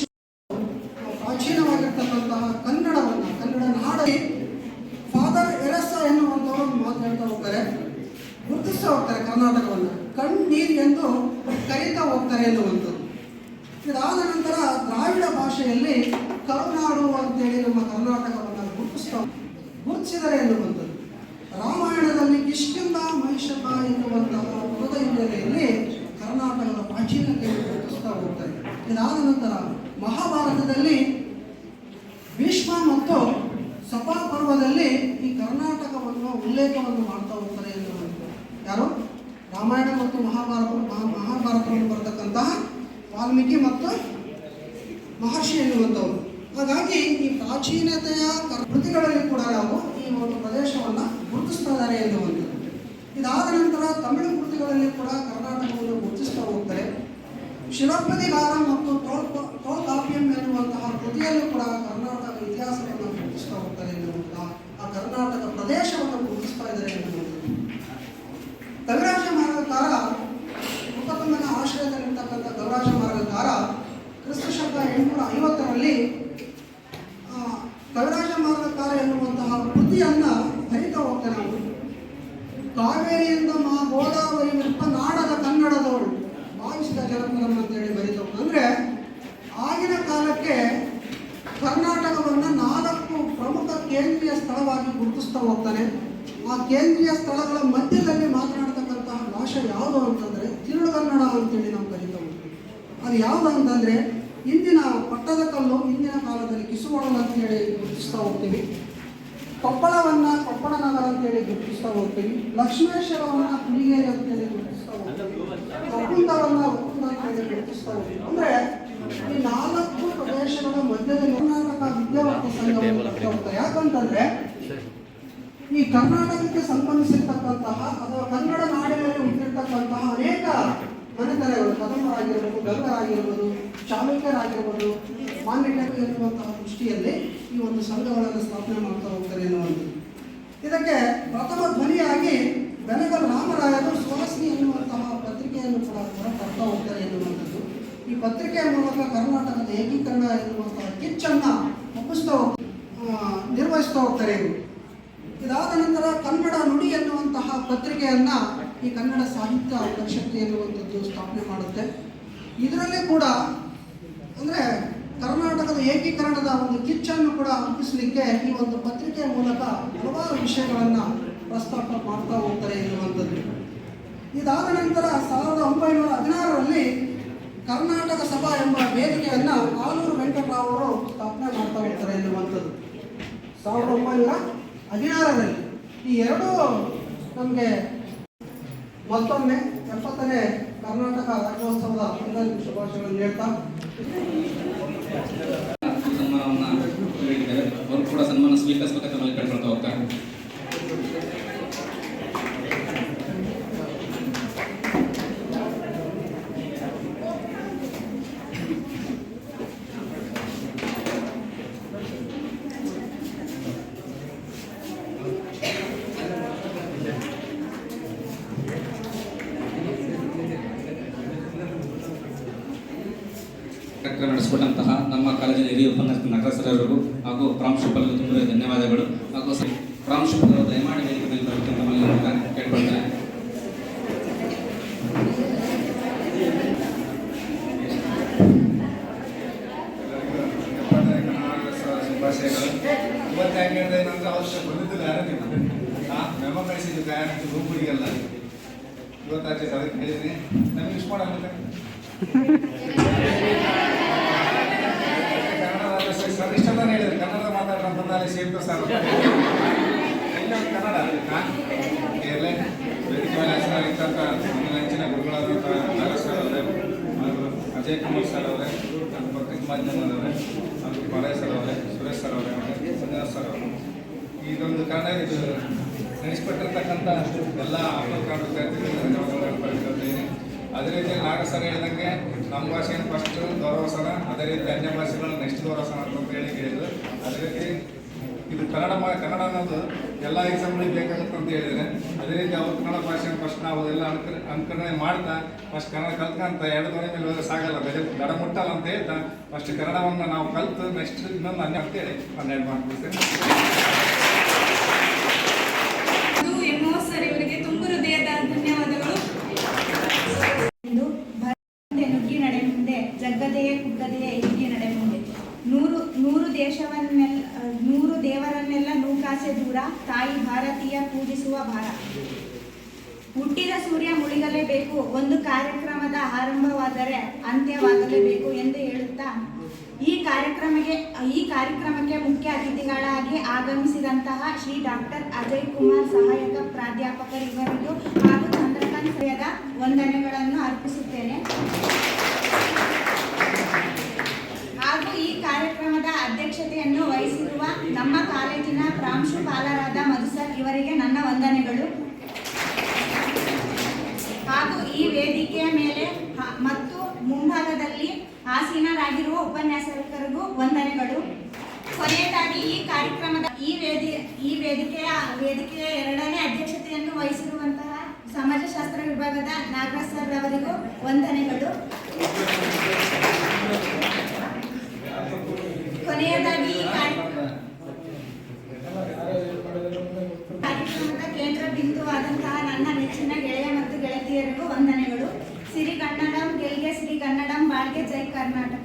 ಪ್ರಾಚೀನವಾಗಿರ್ತಕ್ಕಂತಹ ಕನ್ನಡವನ್ನು, ಕನ್ನಡ ನಾಡಿ ಫಾದರ್ ಎರೆಸ ಎನ್ನುವಂಥವರು ಮಾತನಾಡ್ತಾ ಹೋಗ್ತಾರೆ, ಗುರುತಿಸ್ತಾ ಹೋಗ್ತಾರೆ. ಕರ್ನಾಟಕವನ್ನು ಕಣ್ಣೀರು ಎಂದು ಕರೀತಾ ಹೋಗ್ತಾರೆ ಎನ್ನುವಂಥದ್ದು. ಇದಾದ ನಂತರ ದ್ರಾವಿಡ ಭಾಷೆಯಲ್ಲಿ ಕರುನಾಡು ಅಂತೇಳಿ ನಮ್ಮ ಕರ್ನಾಟಕವನ್ನು ಗುರುತಿಸಿದರೆ ಎನ್ನುವಂಥದ್ದು. ರಾಮಾಯಣದಲ್ಲಿ ಕಿಷ್ಕಿಂಧ ಮಹಿಷಕ ಎನ್ನುವಂತಹ ಪದ ಹಿನ್ನೆಲೆಯಲ್ಲಿ ಕರ್ನಾಟಕದ ಪ್ರಾಚೀನತೆಯನ್ನು ಗುರುತಿಸ್ತಾ ಹೋಗ್ತಾರೆ. ಇದಾದ ನಂತರ ಮಹಾಭಾರತದಲ್ಲಿ ಭೀಷ್ಮ ಮತ್ತು ಸಭಾ ಪರ್ವದಲ್ಲಿ ಈ ಕರ್ನಾಟಕವನ್ನು ಉಲ್ಲೇಖವನ್ನು ಮಾಡ್ತಾ ಹೋಗ್ತಾರೆ ಎನ್ನುವಂಥದ್ದು. ಯಾರು? ರಾಮಾಯಣ ಮತ್ತು ಮಹಾಭಾರತವನ್ನು ಬರತಕ್ಕಂತಹ ವಾಲ್ಮೀಕಿ ಮತ್ತು ಮಹರ್ಷಿ ಎನ್ನುವಂಥವ್ರು. ಹಾಗಾಗಿ ಈ ಪ್ರಾಚೀನತೆಯ ಕೃತಿಗಳಲ್ಲಿ ಕೂಡ ನಾವು ಈ ಒಂದು ಪ್ರದೇಶವನ್ನು ಗುರುತಿಸ್ತಾ ಇದ್ದಾರೆ ಎನ್ನುವಂಥದ್ದು. ಇದಾದ ನಂತರ ತಮಿಳು ಕೃತಿಗಳಲ್ಲಿ ಕೂಡ ಕರ್ನಾಟಕವನ್ನು ಗುರುತಿಸ್ತಾ ಹೋಗ್ತಾರೆ. ಶಿವಪ್ರತಿಗಾರ ಮತ್ತು ತೋಳ್ಕಾಪ್ಯಂ ಎನ್ನುವಂತಹ ಕೃತಿಯಲ್ಲೂ ಕೂಡ ಕರ್ನಾಟಕ ಇತಿಹಾಸವನ್ನು ಗುರುತಿಸ್ತಾ ಹೋಗ್ತಾರೆ ಎನ್ನುವಂತಹ ಆ ಕರ್ನಾಟಕ ಪ್ರದೇಶವನ್ನು ಗುರುತಿಸ್ತಾ ಇದ್ದಾರೆ ಎನ್ನುವಂಥದ್ದು. ನುಡಿಯನ್ನ ಹರಿತಾ ಹೋಗ್ತಾನೆ ಅವನು. ಕಾವೇರಿಯಿಂದ ಗೋದಾವರಿ ವಿರುಪ ನಾಡದ ಕನ್ನಡದವಳು ಭಾವಿಸಿದ ಜನಪದಂ ಅಂತೇಳಿ ಬರೀತಾ ಹೋಗ್ತಾನೆ. ಅಂದ್ರೆ ಆಗಿನ ಕಾಲಕ್ಕೆ ಕರ್ನಾಟಕವನ್ನ 4 ಪ್ರಮುಖ ಕೇಂದ್ರೀಯ ಸ್ಥಳವಾಗಿ ಗುರುತಿಸ್ತಾ ಹೋಗ್ತಾನೆ. ಆ ಕೇಂದ್ರೀಯ ಸ್ಥಳಗಳ ಮಧ್ಯದಲ್ಲಿ ಮಾತನಾಡ್ತಕ್ಕಂತಹ ಭಾಷೆ ಯಾವುದು ಅಂತಂದ್ರೆ ತಿರುಳುಗನ್ನಡ ಅಂತೇಳಿ ನಾವು ಕರೀತಾ ಹೋಗ್ತೀವಿ. ಅದು ಯಾವುದು ಅಂತಂದ್ರೆ ಇಂದಿನ ಪಟ್ಟದಕಲ್ಲು, ಇಂದಿನ ಕಾಲದಲ್ಲಿ ಕಿಸುವಡಲು ಅಂತೇಳಿ ಗುರುತಿಸ್ತಾ ಹೋಗ್ತೀವಿ. ಕೊಪ್ಪಳವನ್ನ ಕೊಪ್ಪಳ ನಗರ ಅಂತೇಳಿ ಗುರುತಿಸ್ತಾ ಹೋಗ್ತೀವಿ. ಲಕ್ಷ್ಮೇಶ್ವರವನ್ನ ಹುಲಿಗೇರಿ ಅಂತೇಳಿ ಗುರುತಿಸ್ತಾ ಹೋಗ್ತೀವಿ. ಒಕ್ಕುಂದವನ್ನ ಒಕ್ಕುಂದ ಅಂತೇಳಿ ಗುರುತಿಸ್ತಾ ಹೋಗ್ತೀವಿ. ಅಂದ್ರೆ ಈ 4 ಪ್ರದೇಶಗಳ ಮಧ್ಯದಲ್ಲಿ ಕರ್ನಾಟಕ ವಿದ್ಯಾವರ್ತಿ ಸಂಘವನ್ನು ಕಟ್ತಾ ಹೋಗ್ತಾರೆ. ಯಾಕಂತಂದ್ರೆ ಈ ಕರ್ನಾಟಕಕ್ಕೆ ಸಂಬಂಧಿಸಿರ್ತಕ್ಕಂತಹ ಅಥವಾ ಕನ್ನಡ ನಾಡಿನಲ್ಲಿ ಹುಟ್ಟಿರ್ತಕ್ಕಂತಹ ಅನೇಕ ಮನೆತನಗಳು, ಕದಂಬರಾಗಿರ್ಬೋದು, ಗಂಗರಾಗಿರ್ಬೋದು, ಚಾಲುಕ್ಯರಾಗಿರ್ಬೋದು, ಮಾನ್ಯಟರು ಎನ್ನುವಂತಹ ದೃಷ್ಟಿಯಲ್ಲಿ ಈ ಒಂದು ಸಂಘಗಳನ್ನು ಸ್ಥಾಪನೆ ಮಾಡ್ತಾ ಹೋಗ್ತಾರೆ ಎನ್ನುವಂಥದ್ದು. ಇದಕ್ಕೆ ಪ್ರಥಮ ಧ್ವನಿಯಾಗಿ ಬೆನಗಲ್ ರಾಮರಾಯರು ಸುಹಾಸಿನಿ ಎನ್ನುವಂತಹ ಪತ್ರಿಕೆಯನ್ನು ಕೂಡ ಹೊರತರ್ತಾ ಹೋಗ್ತಾರೆ ಎನ್ನುವಂಥದ್ದು. ಈ ಪತ್ರಿಕೆಯ ಮೂಲಕ ಕರ್ನಾಟಕದ ಏಕೀಕರಣ ಎನ್ನುವಂತಹ ಕಿಚ್ಚನ್ನ ನಿರ್ವಹಿಸ್ತಾ ಹೋಗ್ತಾರೆ ಇವರು. ಇದಾದ ನಂತರ ಕನ್ನಡ ನುಡಿ ಎನ್ನುವಂತಹ ಪತ್ರಿಕೆಯನ್ನ ಈ ಕನ್ನಡ ಸಾಹಿತ್ಯ ಪರಿಷತ್ತು ಎನ್ನುವಂಥದ್ದು ಸ್ಥಾಪನೆ ಮಾಡುತ್ತೆ. ಇದರಲ್ಲಿ ಕೂಡ ಅಂದ್ರೆ ಕರ್ನಾಟಕದ ಏಕೀಕರಣದ ಒಂದು ಕಿಚ್ಚನ್ನು ಕೂಡ ಹಬ್ಬಿಸಲಿಕ್ಕೆ ಈ ಒಂದು ಪತ್ರಿಕೆಯ ಮೂಲಕ ಹಲವಾರು ವಿಷಯಗಳನ್ನ ಪ್ರಸ್ತಾಪ ಮಾಡ್ತಾ ಹೋಗ್ತಾರೆ ಎನ್ನುವಂಥದ್ದು. ಇದಾದ ನಂತರ 1916ರಲ್ಲಿ ಕರ್ನಾಟಕ ಸಭಾ ಎಂಬ ವೇದಿಕೆಯನ್ನ ಆಲೂರು ವೆಂಕಟರಾವ್ ಅವರು ಸ್ಥಾಪನೆ ಮಾಡ್ತಾ ಹೋಗ್ತಾರೆ ಎನ್ನುವಂಥದ್ದು 1916ರಲ್ಲಿ. ಈ ಎರಡೂ ನಮಗೆ ಮತ್ತೊಮ್ಮೆ 70ನೇ ಕರ್ನಾಟಕ ರಾಜ್ಯೋತ್ಸವದ ಶುಭಾಶಯಗಳನ್ನು ಹೇಳ್ತಾ ಸನ್ಮಾನವನ್ನ ಹೇಳಿದ್ದಾರೆ. ಅವರು ಕೂಡ ಸನ್ಮಾನ ಸ್ವೀಕರಿಸಬೇಕಂತ ಮೇಲೆ ಕೇಳ್ಕೊಳ್ತಾ ಹೋಗ್ತಾರೆ. ಕಾರ್ಯಕ್ರಮ ನಡೆಸಿಕೊಟ್ಟಂತಹ ನಮ್ಮ ಕಾಲೇಜಿನ ಹಿರಿಯ ಉಪನ್ಯಾಸಕ ನಟರಾಜರವರಿಗೂ ಹಾಗೂ ಪ್ರಾಂಶುಪಾಲರಿಗೂ ತುಂಬ ಧನ್ಯವಾದಗಳು. ಹಾಗೂ ಪ್ರಾಂಶುಪಾಲರು ದಯಮಾಡಿ ವೇದಿಕೆ ಮೇಲೆ ಬರಬೇಕಂತ ಮನೆಯಲ್ಲಿ ಕೇಳ್ಕೊಳ್ತಾರೆ. ಶುಭಾಶಯಗಳು. ಇವತ್ತು ಹೆಂಗೆ ಹೇಳಿದೆ ಏನಂದ್ರೆ ಅವಶ್ಯ ಬಂದಿದ್ದಿಲ್ಲ ಯಾರು ನೀವು ಮೆಮೊ ಕಳಿಸಿದ್ದು ರೂಪುಗಳಿಗೆಲ್ಲ ಇವತ್ತು ಆಚೆ ಅದಕ್ಕೆ ಹೇಳಿದ್ದೀನಿ. ನಮಗೆ ಇಷ್ಟ ಮಾಡಾಗುತ್ತೆ ಸರ್ ಇಷ್ಟಂತಾನೆ ಹೇಳಿದ್ರು ಕನ್ನಡ ಮಾತಾಡ್ರಂತಂದ್ರೆ ಸೇರ್ತು ಸರ್ ಕನ್ನಡ ಎಲ್ಲ ವೇದಿಕೆ ಮೇಲೆ ಹೆಸರಾಗಿದ್ದಂಥ ನನ್ನ ನೆಚ್ಚಿನ ಗುರುಗಳಾದಂಥ ನಾಗೇಶ್ ಸರ್ ಅವರೇ, ಅಜಯ್ ಕುಮಾರ್ ಸರ್ ಅವರೇ, ನನ್ನ ಪತ್ರಿಕೆ ಮಾಧ್ಯಮದವರೇ, ಹಾಗೂ ಪಾಲಯ ಸರ್ ಅವರೇ, ಸುರೇಶ್ ಸರ್ ಅವರೇ, ಸಂಜನಾ ಸರ್ ಅವರು, ಇದೊಂದು ಕನ್ನಡ ಇದು ನಡೆಸಿಕೊಟ್ಟಿರ್ತಕ್ಕಂಥ ಎಲ್ಲ ಆತ್ಮಕಾಂತ ವಿದ್ಯಾರ್ಥಿಗಳಿಗೆ ಧನ್ಯವಾದಗಳನ್ನು ಪಡೆದುಕೊಳ್ತೀನಿ. ಅದೇ ರೀತಿ ನಾಗೇಶ್ ಸರ್ ಹೇಳಿದಂಗೆ ನಮ್ಮ ಭಾಷೆಯನ್ನು ಫಸ್ಟ್ ಗೌರವಸನ, ಅದೇ ರೀತಿ ಅನ್ಯ ಭಾಷೆಗಳನ್ನ ನೆಕ್ಸ್ಟ್ ಗೌರವಸನ ಅಂತ ಹೇಳಿದ್ರು. ಅದೇ ರೀತಿ ಇದು ಕನ್ನಡ ಅನ್ನೋದು ಎಲ್ಲ ಎಕ್ಸಾಮ್ಗಳಿಗೆ ಬೇಕಾಗುತ್ತೆ ಅಂತ ಹೇಳಿದರೆ, ಅದೇ ರೀತಿ ಅವ್ರ ಕನ್ನಡ ಭಾಷೆಯನ್ನು ಫಸ್ಟ್ ನಾವು ಎಲ್ಲ ಅನುಕರಣೆ ಮಾಡ್ತಾ ಫಸ್ಟ್ ಕನ್ನಡ ಕಲ್ತ್ಕೊಂತ 2 ಧ್ವನಿ ಮೇಲೆ ಹೋದ್ರೆ ಸಾಗಲ್ಲ, ದಡ ಮುಟ್ಟಲ್ಲ ಅಂತ ಹೇಳ್ತಾ ಫಸ್ಟ್ ಕನ್ನಡವನ್ನು ನಾವು ಕಲ್ತು ನೆಕ್ಸ್ಟ್ ಇನ್ನೊಂದು ಅನ್ಯ ಅಂತೇಳಿ 12 ಮಾಡ್ಕೊಡ್ತೇನೆ. ಸರ್ ಇವರಿಗೆ ತುಂಬ ಹೃದಯದ ಧನ್ಯವಾದಗಳು. ನುಗ್ಗಿ ನಡೆ ಮುಂದೆ ಜಗ್ಗದೆಯೇ ಕುಗ್ಗದೆಯೇ ಹಿಗ್ಗಿ ನಡೆ ಮುಂದೆ ನೂರು ದೇವರನ್ನೆಲ್ಲ ನೂಕಾಸೆ ದೂರ ತಾಯಿ ಭಾರತೀಯ ಪೂಜಿಸುವ ಭಾರ. ಹುಟ್ಟಿದ ಸೂರ್ಯ ಮುಳುಗಲೇಬೇಕು, ಒಂದು ಕಾರ್ಯಕ್ರಮದ ಆರಂಭವಾದರೆ ಅಂತ್ಯವಾಗಲೇಬೇಕು ಎಂದು ಹೇಳುತ್ತಾ ಈ ಕಾರ್ಯಕ್ರಮಕ್ಕೆ ಮುಖ್ಯ ಅತಿಥಿಗಳಾಗಿ ಆಗಮಿಸಿದಂತಹ ಶ್ರೀ ಡಾಕ್ಟರ್ ಅಜಯ್ ಕುಮಾರ್ ಸಹಾಯಕ ಪ್ರಾಧ್ಯಾಪಕರಿವರಿಗೂ ಹಾಗೂ ಚಂದ್ರಕಾಂತ್ ಸರಿಯಾದ ವಂದನೆಗಳನ್ನು ಅರ್ಪಿಸುತ್ತೇನೆ. ಹಾಗೂ ಈ ಕಾರ್ಯಕ್ರಮದ ಅಧ್ಯಕ್ಷತೆಯನ್ನು ವಹಿಸಿರುವ ನಮ್ಮ ಕಾಲೇಜಿನ ಪ್ರಾಂಶುಪಾಲರಾದ ಮಧು ಸರ್ ಇವರಿಗೆ ನನ್ನ ವಂದನೆಗಳು. ಹಾಗೂ ಈ ವೇದಿಕೆಯ ಮೇಲೆ ಮತ್ತು ಮುಂಭಾಗದಲ್ಲಿ ಆಸೀನರಾಗಿರುವ ಉಪನ್ಯಾಸಕರಿಗೂ ವಂದನೆಗಳು. ಕೊನೆಯದಾಗಿ ಈ ಕಾರ್ಯಕ್ರಮದ ಈ ವೇದಿಕೆಯ 2ನೇ ಅಧ್ಯಕ್ಷತೆಯನ್ನು ವಹಿಸಿರುವಂತಹ ಸಮಾಜಶಾಸ್ತ್ರ ವಿಭಾಗದ ನಾಗರಾಜ್ ಸರ್ ಅವರಿಗೂ ವಂದನೆಗಳು. ಕೊನೆಯದಾಗಿ ಈ ಕಾರ್ಯಕ್ರಮ ನನ್ನ ನೆಚ್ಚಿನ ಗೆಳೆಯ ಮತ್ತು ಗೆಳತಿಯರಿಗೂ ವಂದನೆಗಳು. ಸಿರಿ ಕನ್ನಡಂ ಗೆಲ್ಗೆ, ಸಿರಿ ಕನ್ನಡಂ ಬಾಳ್ಗೆ, ಜೈ ಕರ್ನಾಟಕ.